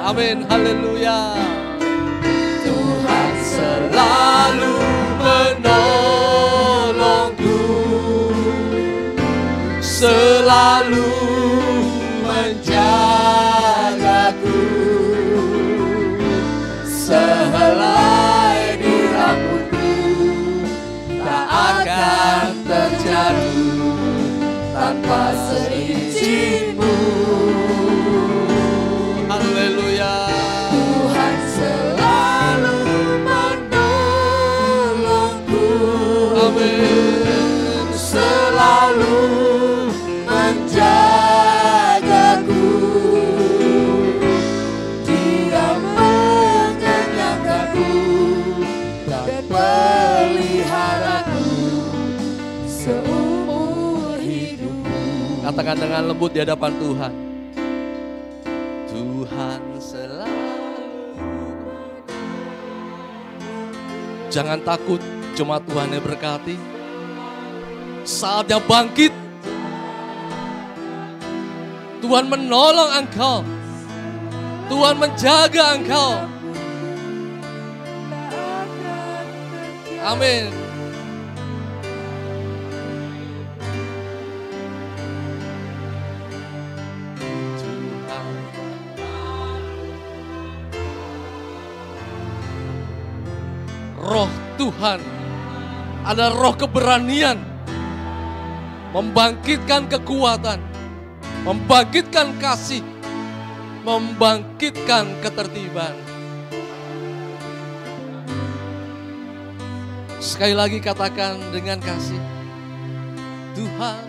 Amin, haleluya. Tuhan selalu menolongku, selalu menjagaku. Sehelai di rambutku tak akan terjatuh tanpa seizin-Mu. Haleluya. Tuhan selalu menolongku. Amin. Selalu menjagaku. Dia mengenyangkanku dan peliharaku seumur hidup. Katakan dengan lembut di hadapan Tuhan. Tuhan selalu. Jangan takut, cuma Tuhan yang berkati. Saatnya bangkit. Tuhan menolong engkau. Tuhan menjaga engkau. Amin. Roh Tuhan ada roh keberanian, membangkitkan kekuatan, membangkitkan kasih, membangkitkan ketertiban. Sekali lagi katakan dengan kasih, Tuhan,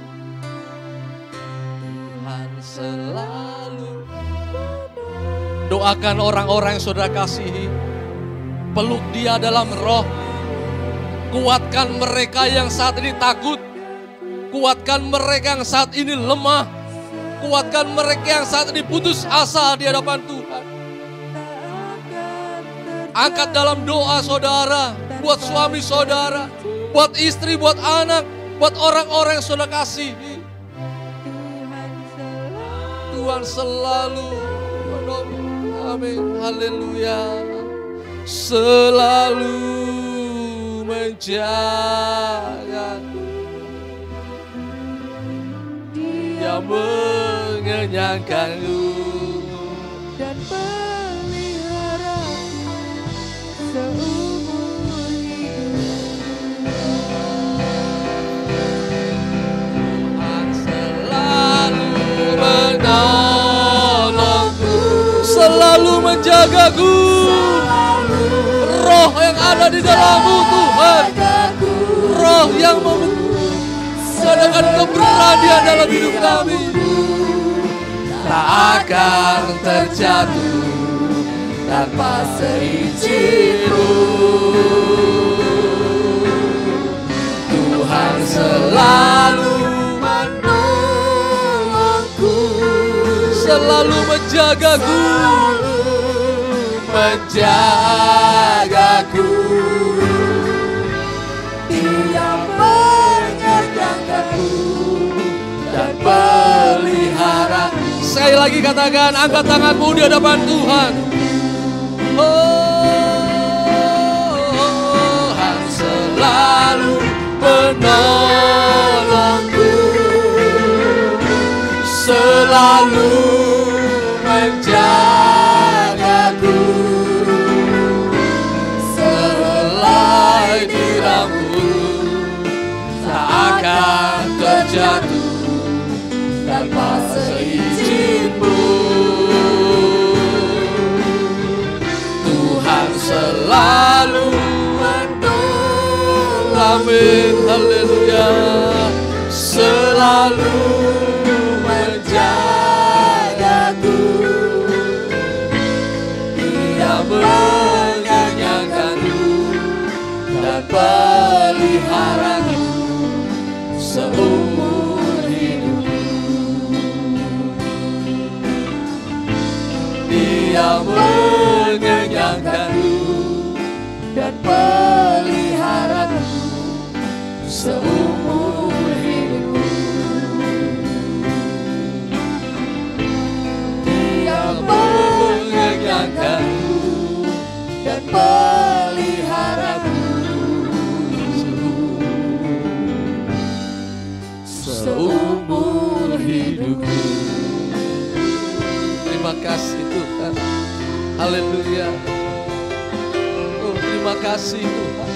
Tuhan selalu. Doakan orang-orang yang saudara kasihi. Peluk dia dalam roh. Kuatkan mereka yang saat ini takut. Kuatkan mereka yang saat ini lemah. Kuatkan mereka yang saat ini putus asa di hadapan Tuhan. Angkat dalam doa saudara. Buat suami saudara. Buat istri, buat anak. Buat orang-orang yang saudara kasihi. Tuhan selalu menolong. Amin. Haleluya. Selalu menjagaku. Dia mengenyangkanku dan peliharaku seumur hidup. Tuhan selalu menolongku, selalu menjagaku. Roh yang ada di dalammu Tuhan, roh yang mengadakan keberanian dalam hidup kami, tak akan terjatuh tanpa seizin-Mu. Tuhan selalu menolongku, selalu menjagaku, menjagaku. Dia mengenyangkanku dan pelihara. Sekali lagi katakan, angkat tanganmu di hadapan Tuhan. Tuhan selalu menolongku, selalu menjagaku. jatuh tanpa seizin-Mu. Tuhan selalu menolong. Amin, haleluya. Selalu menjagaku. Dia mengenyangkanku dan peliharaku seumur hidupku. Dia mengenyangkanku dan peliharaku seumur hidupku. Dia mengenyangkanku dan peliharaku seumur hidupku. Terima kasih Tuhan. Haleluya. Oh, terima kasih Tuhan.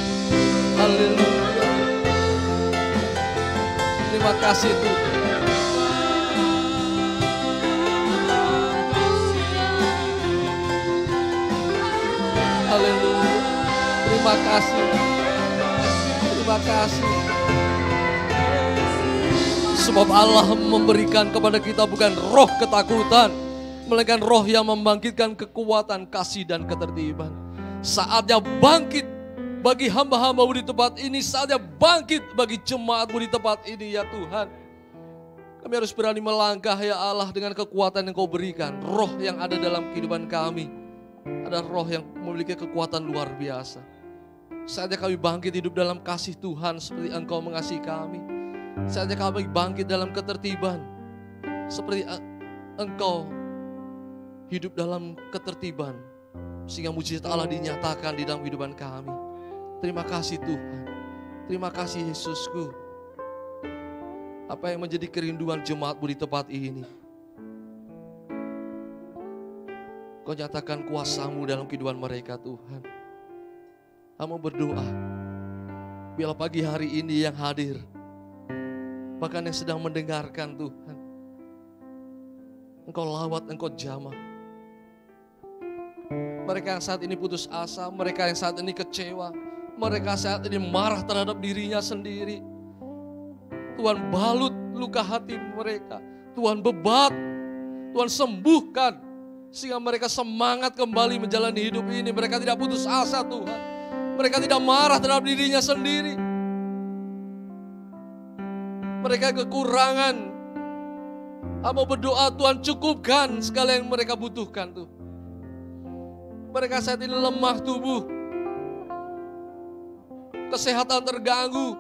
Haleluya. Terima kasih Tuhan. Haleluya. Terima kasih. Terima kasih. Sebab Allah memberikan kepada kita bukan roh ketakutan, melainkan roh yang membangkitkan kekuatan, kasih dan ketertiban. Saatnya bangkit bagi hamba-hamba-Mu di tempat ini, saatnya bangkit bagi jemaat-Mu di tempat ini ya Tuhan. Kami harus berani melangkah ya Allah dengan kekuatan yang Kau berikan. Roh yang ada dalam kehidupan kami adalah roh yang memiliki kekuatan luar biasa. Saatnya kami bangkit hidup dalam kasih Tuhan seperti Engkau mengasihi kami. Saatnya kami bangkit dalam ketertiban seperti Engkau hidup dalam ketertiban, sehingga mujizat Allah dinyatakan di dalam kehidupan kami. Terima kasih Tuhan. Terima kasih Yesusku. Apa yang menjadi kerinduan jemaat-Mu di tempat ini, Kau nyatakan kuasa-Mu dalam kehidupan mereka Tuhan. Kami berdoa, biarlah pagi hari ini yang hadir, bahkan yang sedang mendengarkan Tuhan, Engkau lawat, Engkau jamah. Mereka yang saat ini putus asa, mereka yang saat ini kecewa, mereka saat ini marah terhadap dirinya sendiri. Tuhan balut luka hati mereka, Tuhan bebat, Tuhan sembuhkan, sehingga mereka semangat kembali menjalani hidup ini. Mereka tidak putus asa Tuhan, mereka tidak marah terhadap dirinya sendiri. Mereka kekurangan, mau berdoa Tuhan cukupkan segala yang mereka butuhkan tuh. Mereka saat ini lemah tubuh, kesehatan terganggu.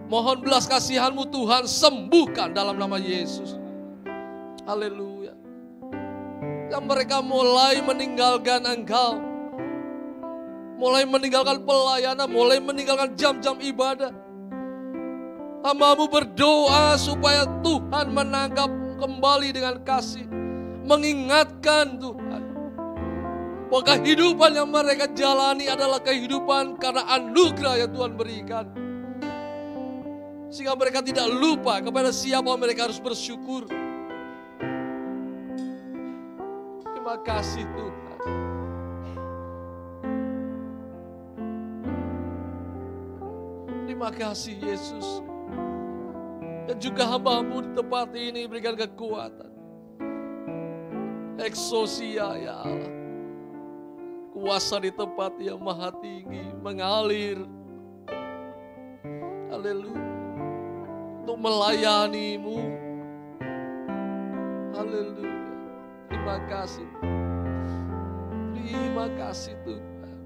Mohon belas kasihan-Mu Tuhan, sembuhkan dalam nama Yesus. Haleluya. Yang mereka mulai meninggalkan Engkau, mulai meninggalkan pelayanan, mulai meninggalkan jam-jam ibadah. Hamba-Mu berdoa supaya Tuhan menangkap kembali dengan kasih, mengingatkan Tuhan bahwa kehidupan yang mereka jalani adalah kehidupan karena anugerah yang Tuhan berikan. Sehingga mereka tidak lupa kepada siapa mereka harus bersyukur. Terima kasih Tuhan. Terima kasih Yesus. Dan juga hamba-Mu di tempat ini berikan kekuatan. Eksosia ya Allah. Kuasa di tempat yang maha tinggi mengalir. Haleluya. Untuk melayani-Mu. Haleluya. Terima kasih. Terima kasih Tuhan.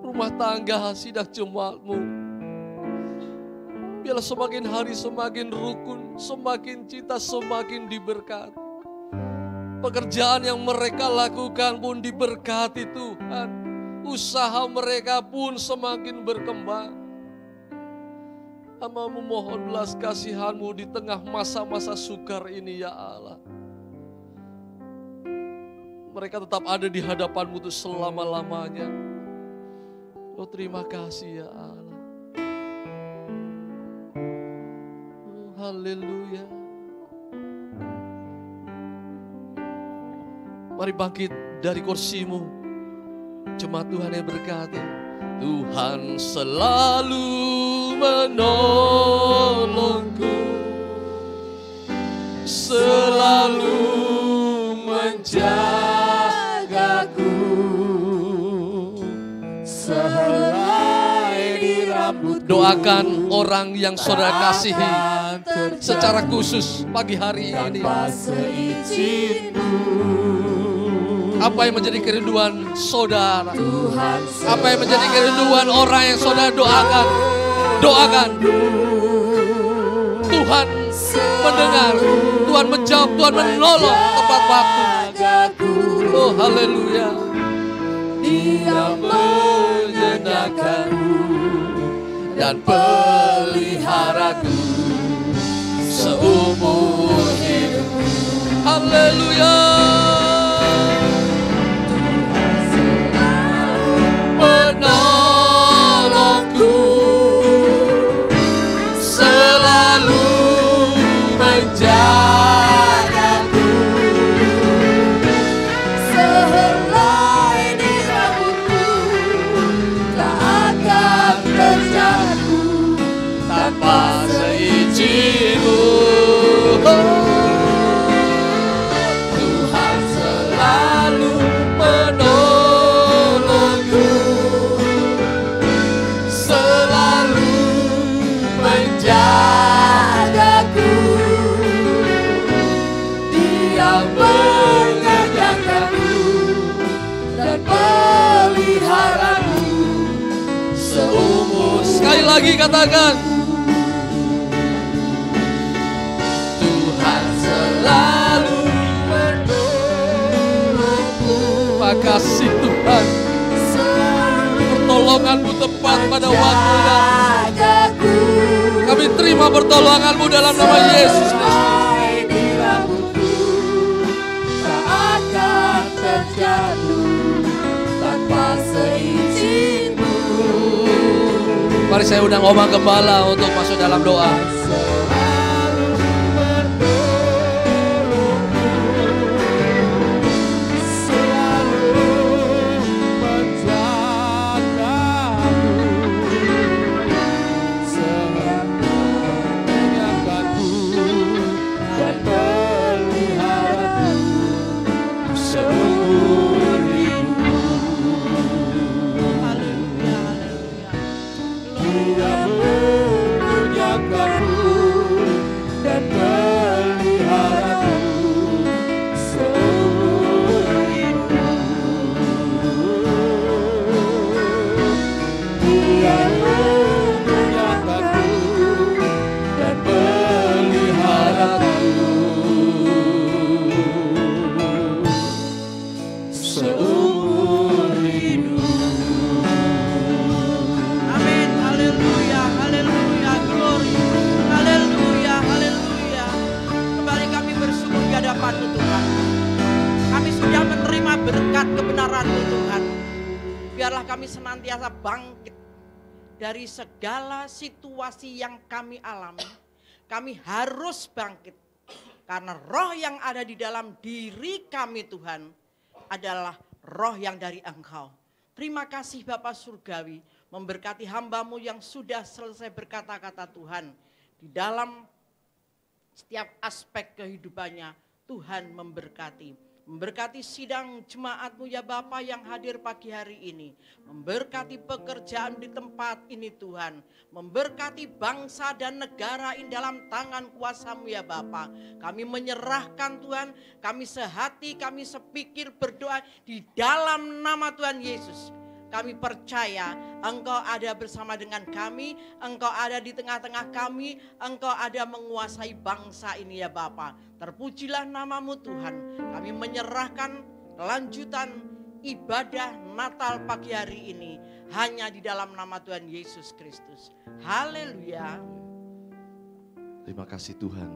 Rumah tangga sidang jemaat-Mu, biarlah semakin hari semakin rukun, semakin cinta, semakin diberkati. Pekerjaan yang mereka lakukan pun diberkati Tuhan. Usaha mereka pun semakin berkembang. Hamba-Mu mohon belas kasihan-Mu di tengah masa-masa sukar ini ya Allah. Mereka tetap ada di hadapan-Mu itu selama-lamanya. Oh terima kasih ya Allah. Oh, haleluya. Mari bangkit dari kursimu. Jemaat Tuhan yang berkati. Tuhan selalu menolongku, selalu menjagaku. Sehelai di rambutku. Doakan orang yang saudara kasihi secara khusus pagi hari ini. Tanpa seizinmu. Apa yang menjadi kerinduan saudara? Tuhan Apa yang menjadi kerinduan orang yang saudara doakan? Doakan. Tuhan mendengar, Tuhan menjawab, Tuhan menolong tepat waktu. Oh haleluya. Dia menyenangkanku Dan peliharaku seumur hidup. Haleluya. Menolongku, selalu menjagaku. sehelai di rambutku tak akan terjatuh Tanpa seizinmu. Tuhan selalu menolongku, selalu menjagaku. Dia menyenangkanku dan peliharaku seumur. Sekali lagi katakan, Tuhan selalu menolongku. Makasih Tuhan, pertolongan-Mu tepat pada waktunya. Menjagaku Kami terima pertolongan-Mu dalam nama Yesus Kristus. sehelai di rambutku tak akan terjatuh tanpa seizinmu. Mari saya undang Oma Gembala untuk masuk dalam doa. Selalu menolongku, selalu menjagaku, selalu menjagaku dan peliharaku seumur hidup. Haleluya, haleluya. Dia menjagaku dan peliharaku seumur hidup. Dia menjagaku dan peliharaku seumur hidup. Amin, haleluya, haleluya, glory, haleluya, haleluya. Kembali kami bersyukur di hadapan-Mu Tuhan. Kami sudah menerima berkat kebenaran-Mu Tuhan. Biarlah kami senantiasa bangkit dari segala situasi yang kami alami. Kami harus bangkit karena roh yang ada di dalam diri kami Tuhan adalah roh yang dari Engkau. Terima kasih Bapa Surgawi memberkati hamba-Mu yang sudah selesai berkata-kata Tuhan. Di dalam setiap aspek kehidupannya Tuhan memberkati. Memberkati sidang jemaat-Mu ya Bapa yang hadir pagi hari ini. Memberkati pekerjaan di tempat ini Tuhan. Memberkati bangsa dan negara ini dalam tangan kuasa-Mu ya Bapa. Kami menyerahkan Tuhan, kami sehati, kami sepikir berdoa di dalam nama Tuhan Yesus. Kami percaya Engkau ada bersama dengan kami, Engkau ada di tengah-tengah kami, Engkau ada menguasai bangsa ini ya Bapa. Terpujilah nama-Mu Tuhan. Kami menyerahkan kelanjutan ibadah Natal pagi hari ini hanya di dalam nama Tuhan Yesus Kristus. Haleluya. Terima kasih Tuhan.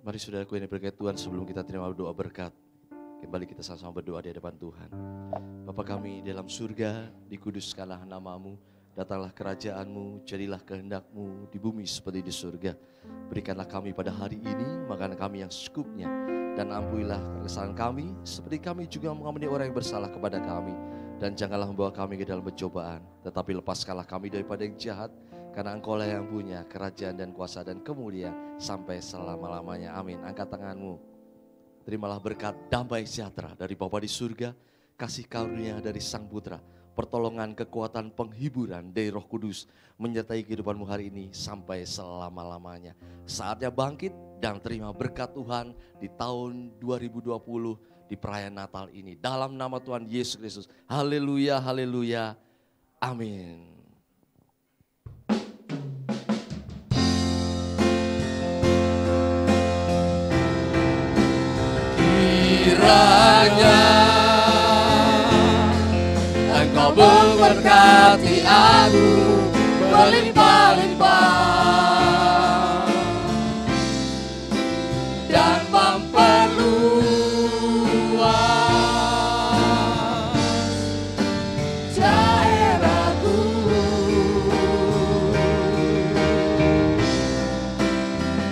Mari saudaraku ini berkat Tuhan sebelum kita terima doa berkat. Kembali kita sama-sama berdoa di hadapan Tuhan. Bapa kami dalam surga, dikuduskanlah nama-Mu, datanglah kerajaan-Mu, jadilah kehendak-Mu di bumi seperti di surga. Berikanlah kami pada hari ini makanan kami yang secukupnya, dan ampunilah kesalahan kami seperti kami juga mengampuni orang yang bersalah kepada kami. Dan janganlah membawa kami ke dalam pencobaan, tetapi lepaskanlah kami daripada yang jahat, karena Engkau-lah yang punya kerajaan dan kuasa dan kemuliaan sampai selama-lamanya. Amin. Angkat tanganmu. Terimalah berkat damai sejahtera dari Bapa di surga, kasih karunia dari Sang Putra, pertolongan, kekuatan, penghiburan dari Roh Kudus menyertai kehidupanmu hari ini sampai selama-lamanya. Saatnya bangkit dan terima berkat Tuhan di tahun 2020 di perayaan Natal ini. Dalam nama Tuhan Yesus Kristus. Haleluya, haleluya. Amin. Kiranya Engkau memberkati aku berlimpah-limpah dan memperluas daerahku,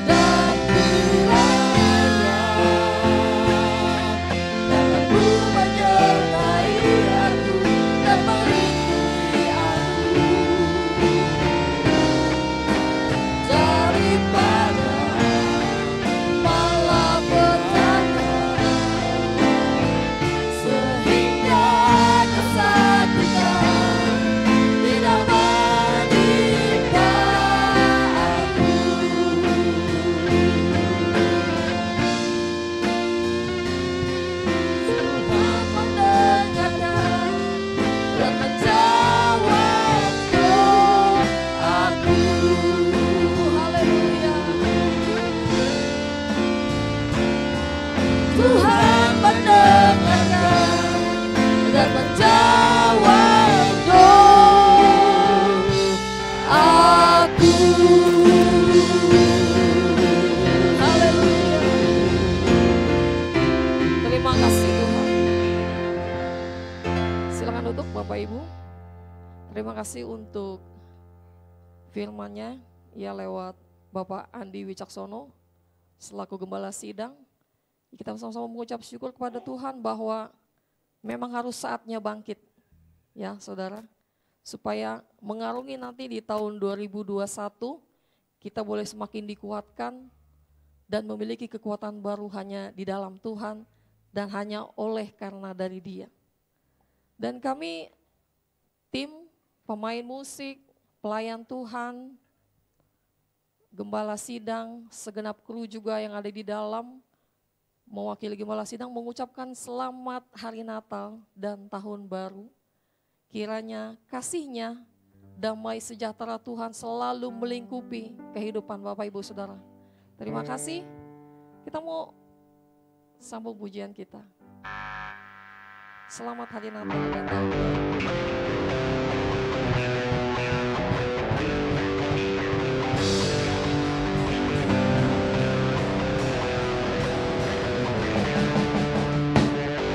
dan kiranya tanganmu menyertai aku dan melindungi aku daripada malapetaka, sehingga kesakitan tidak menimpa aku. Tuhan mendengarkan dan menjawab doaku. Haleluya. Tuhan mendengarkan dan menjawab doaku. Haleluya. Terima kasih Tuhan. Silakan duduk Bapak Ibu. Terima kasih untuk firman-Nya ya lewat Bapak Andi Wicaksono selaku gembala sidang. Kita sama-sama mengucap syukur kepada Tuhan bahwa memang harus saatnya bangkit ya saudara. Supaya mengarungi nanti di tahun 2021 kita boleh semakin dikuatkan dan memiliki kekuatan baru hanya di dalam Tuhan dan hanya oleh karena dari Dia. Dan kami tim pemain musik, pelayan Tuhan, gembala sidang, segenap kru juga yang ada di dalam, mewakili gembala sidang mengucapkan selamat hari Natal dan tahun baru. Kiranya kasih-Nya, damai sejahtera Tuhan selalu melingkupi kehidupan Bapak Ibu Saudara. Terima kasih. Kita mau sambung pujian kita. Selamat hari Natal dan tahun baru.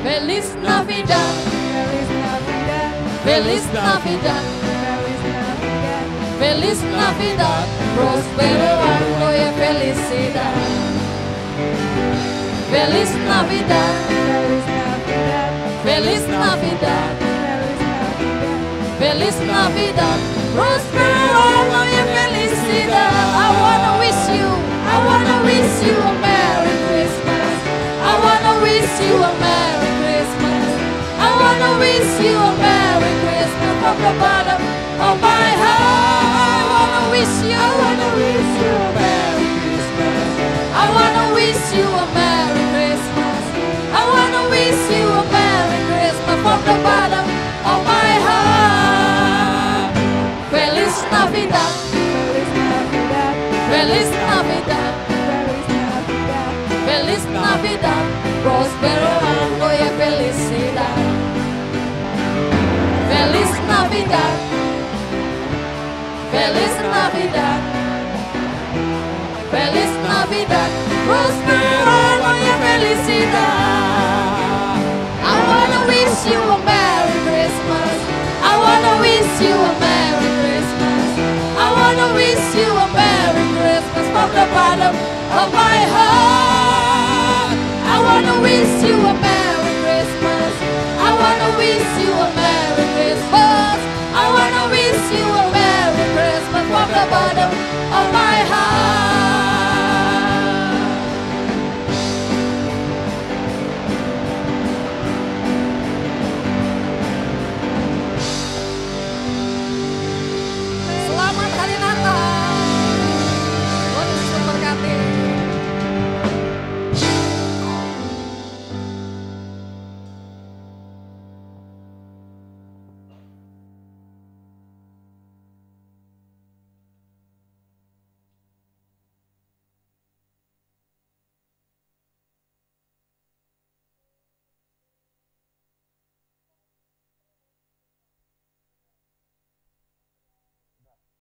Feliz Navidad, Feliz Navidad, Feliz Navidad, prospero año y felicidad. Feliz Navidad, Feliz Navidad, Feliz Navidad, prospero año y felicidad. I wanna wish you a Merry Christmas. I wanna wish you a Merry Christmas. I wanna wish you a Merry Christmas from the bottom of my heart. I wanna wish you a Merry Christmas. I wanna wish you a Merry Christmas. I wanna wish you a Merry Christmas from the bottom of my heart. Feliz Navidad, Feliz Navidad, Feliz Navidad, prospero año y felicidad. Feliz Navidad, Feliz Navidad,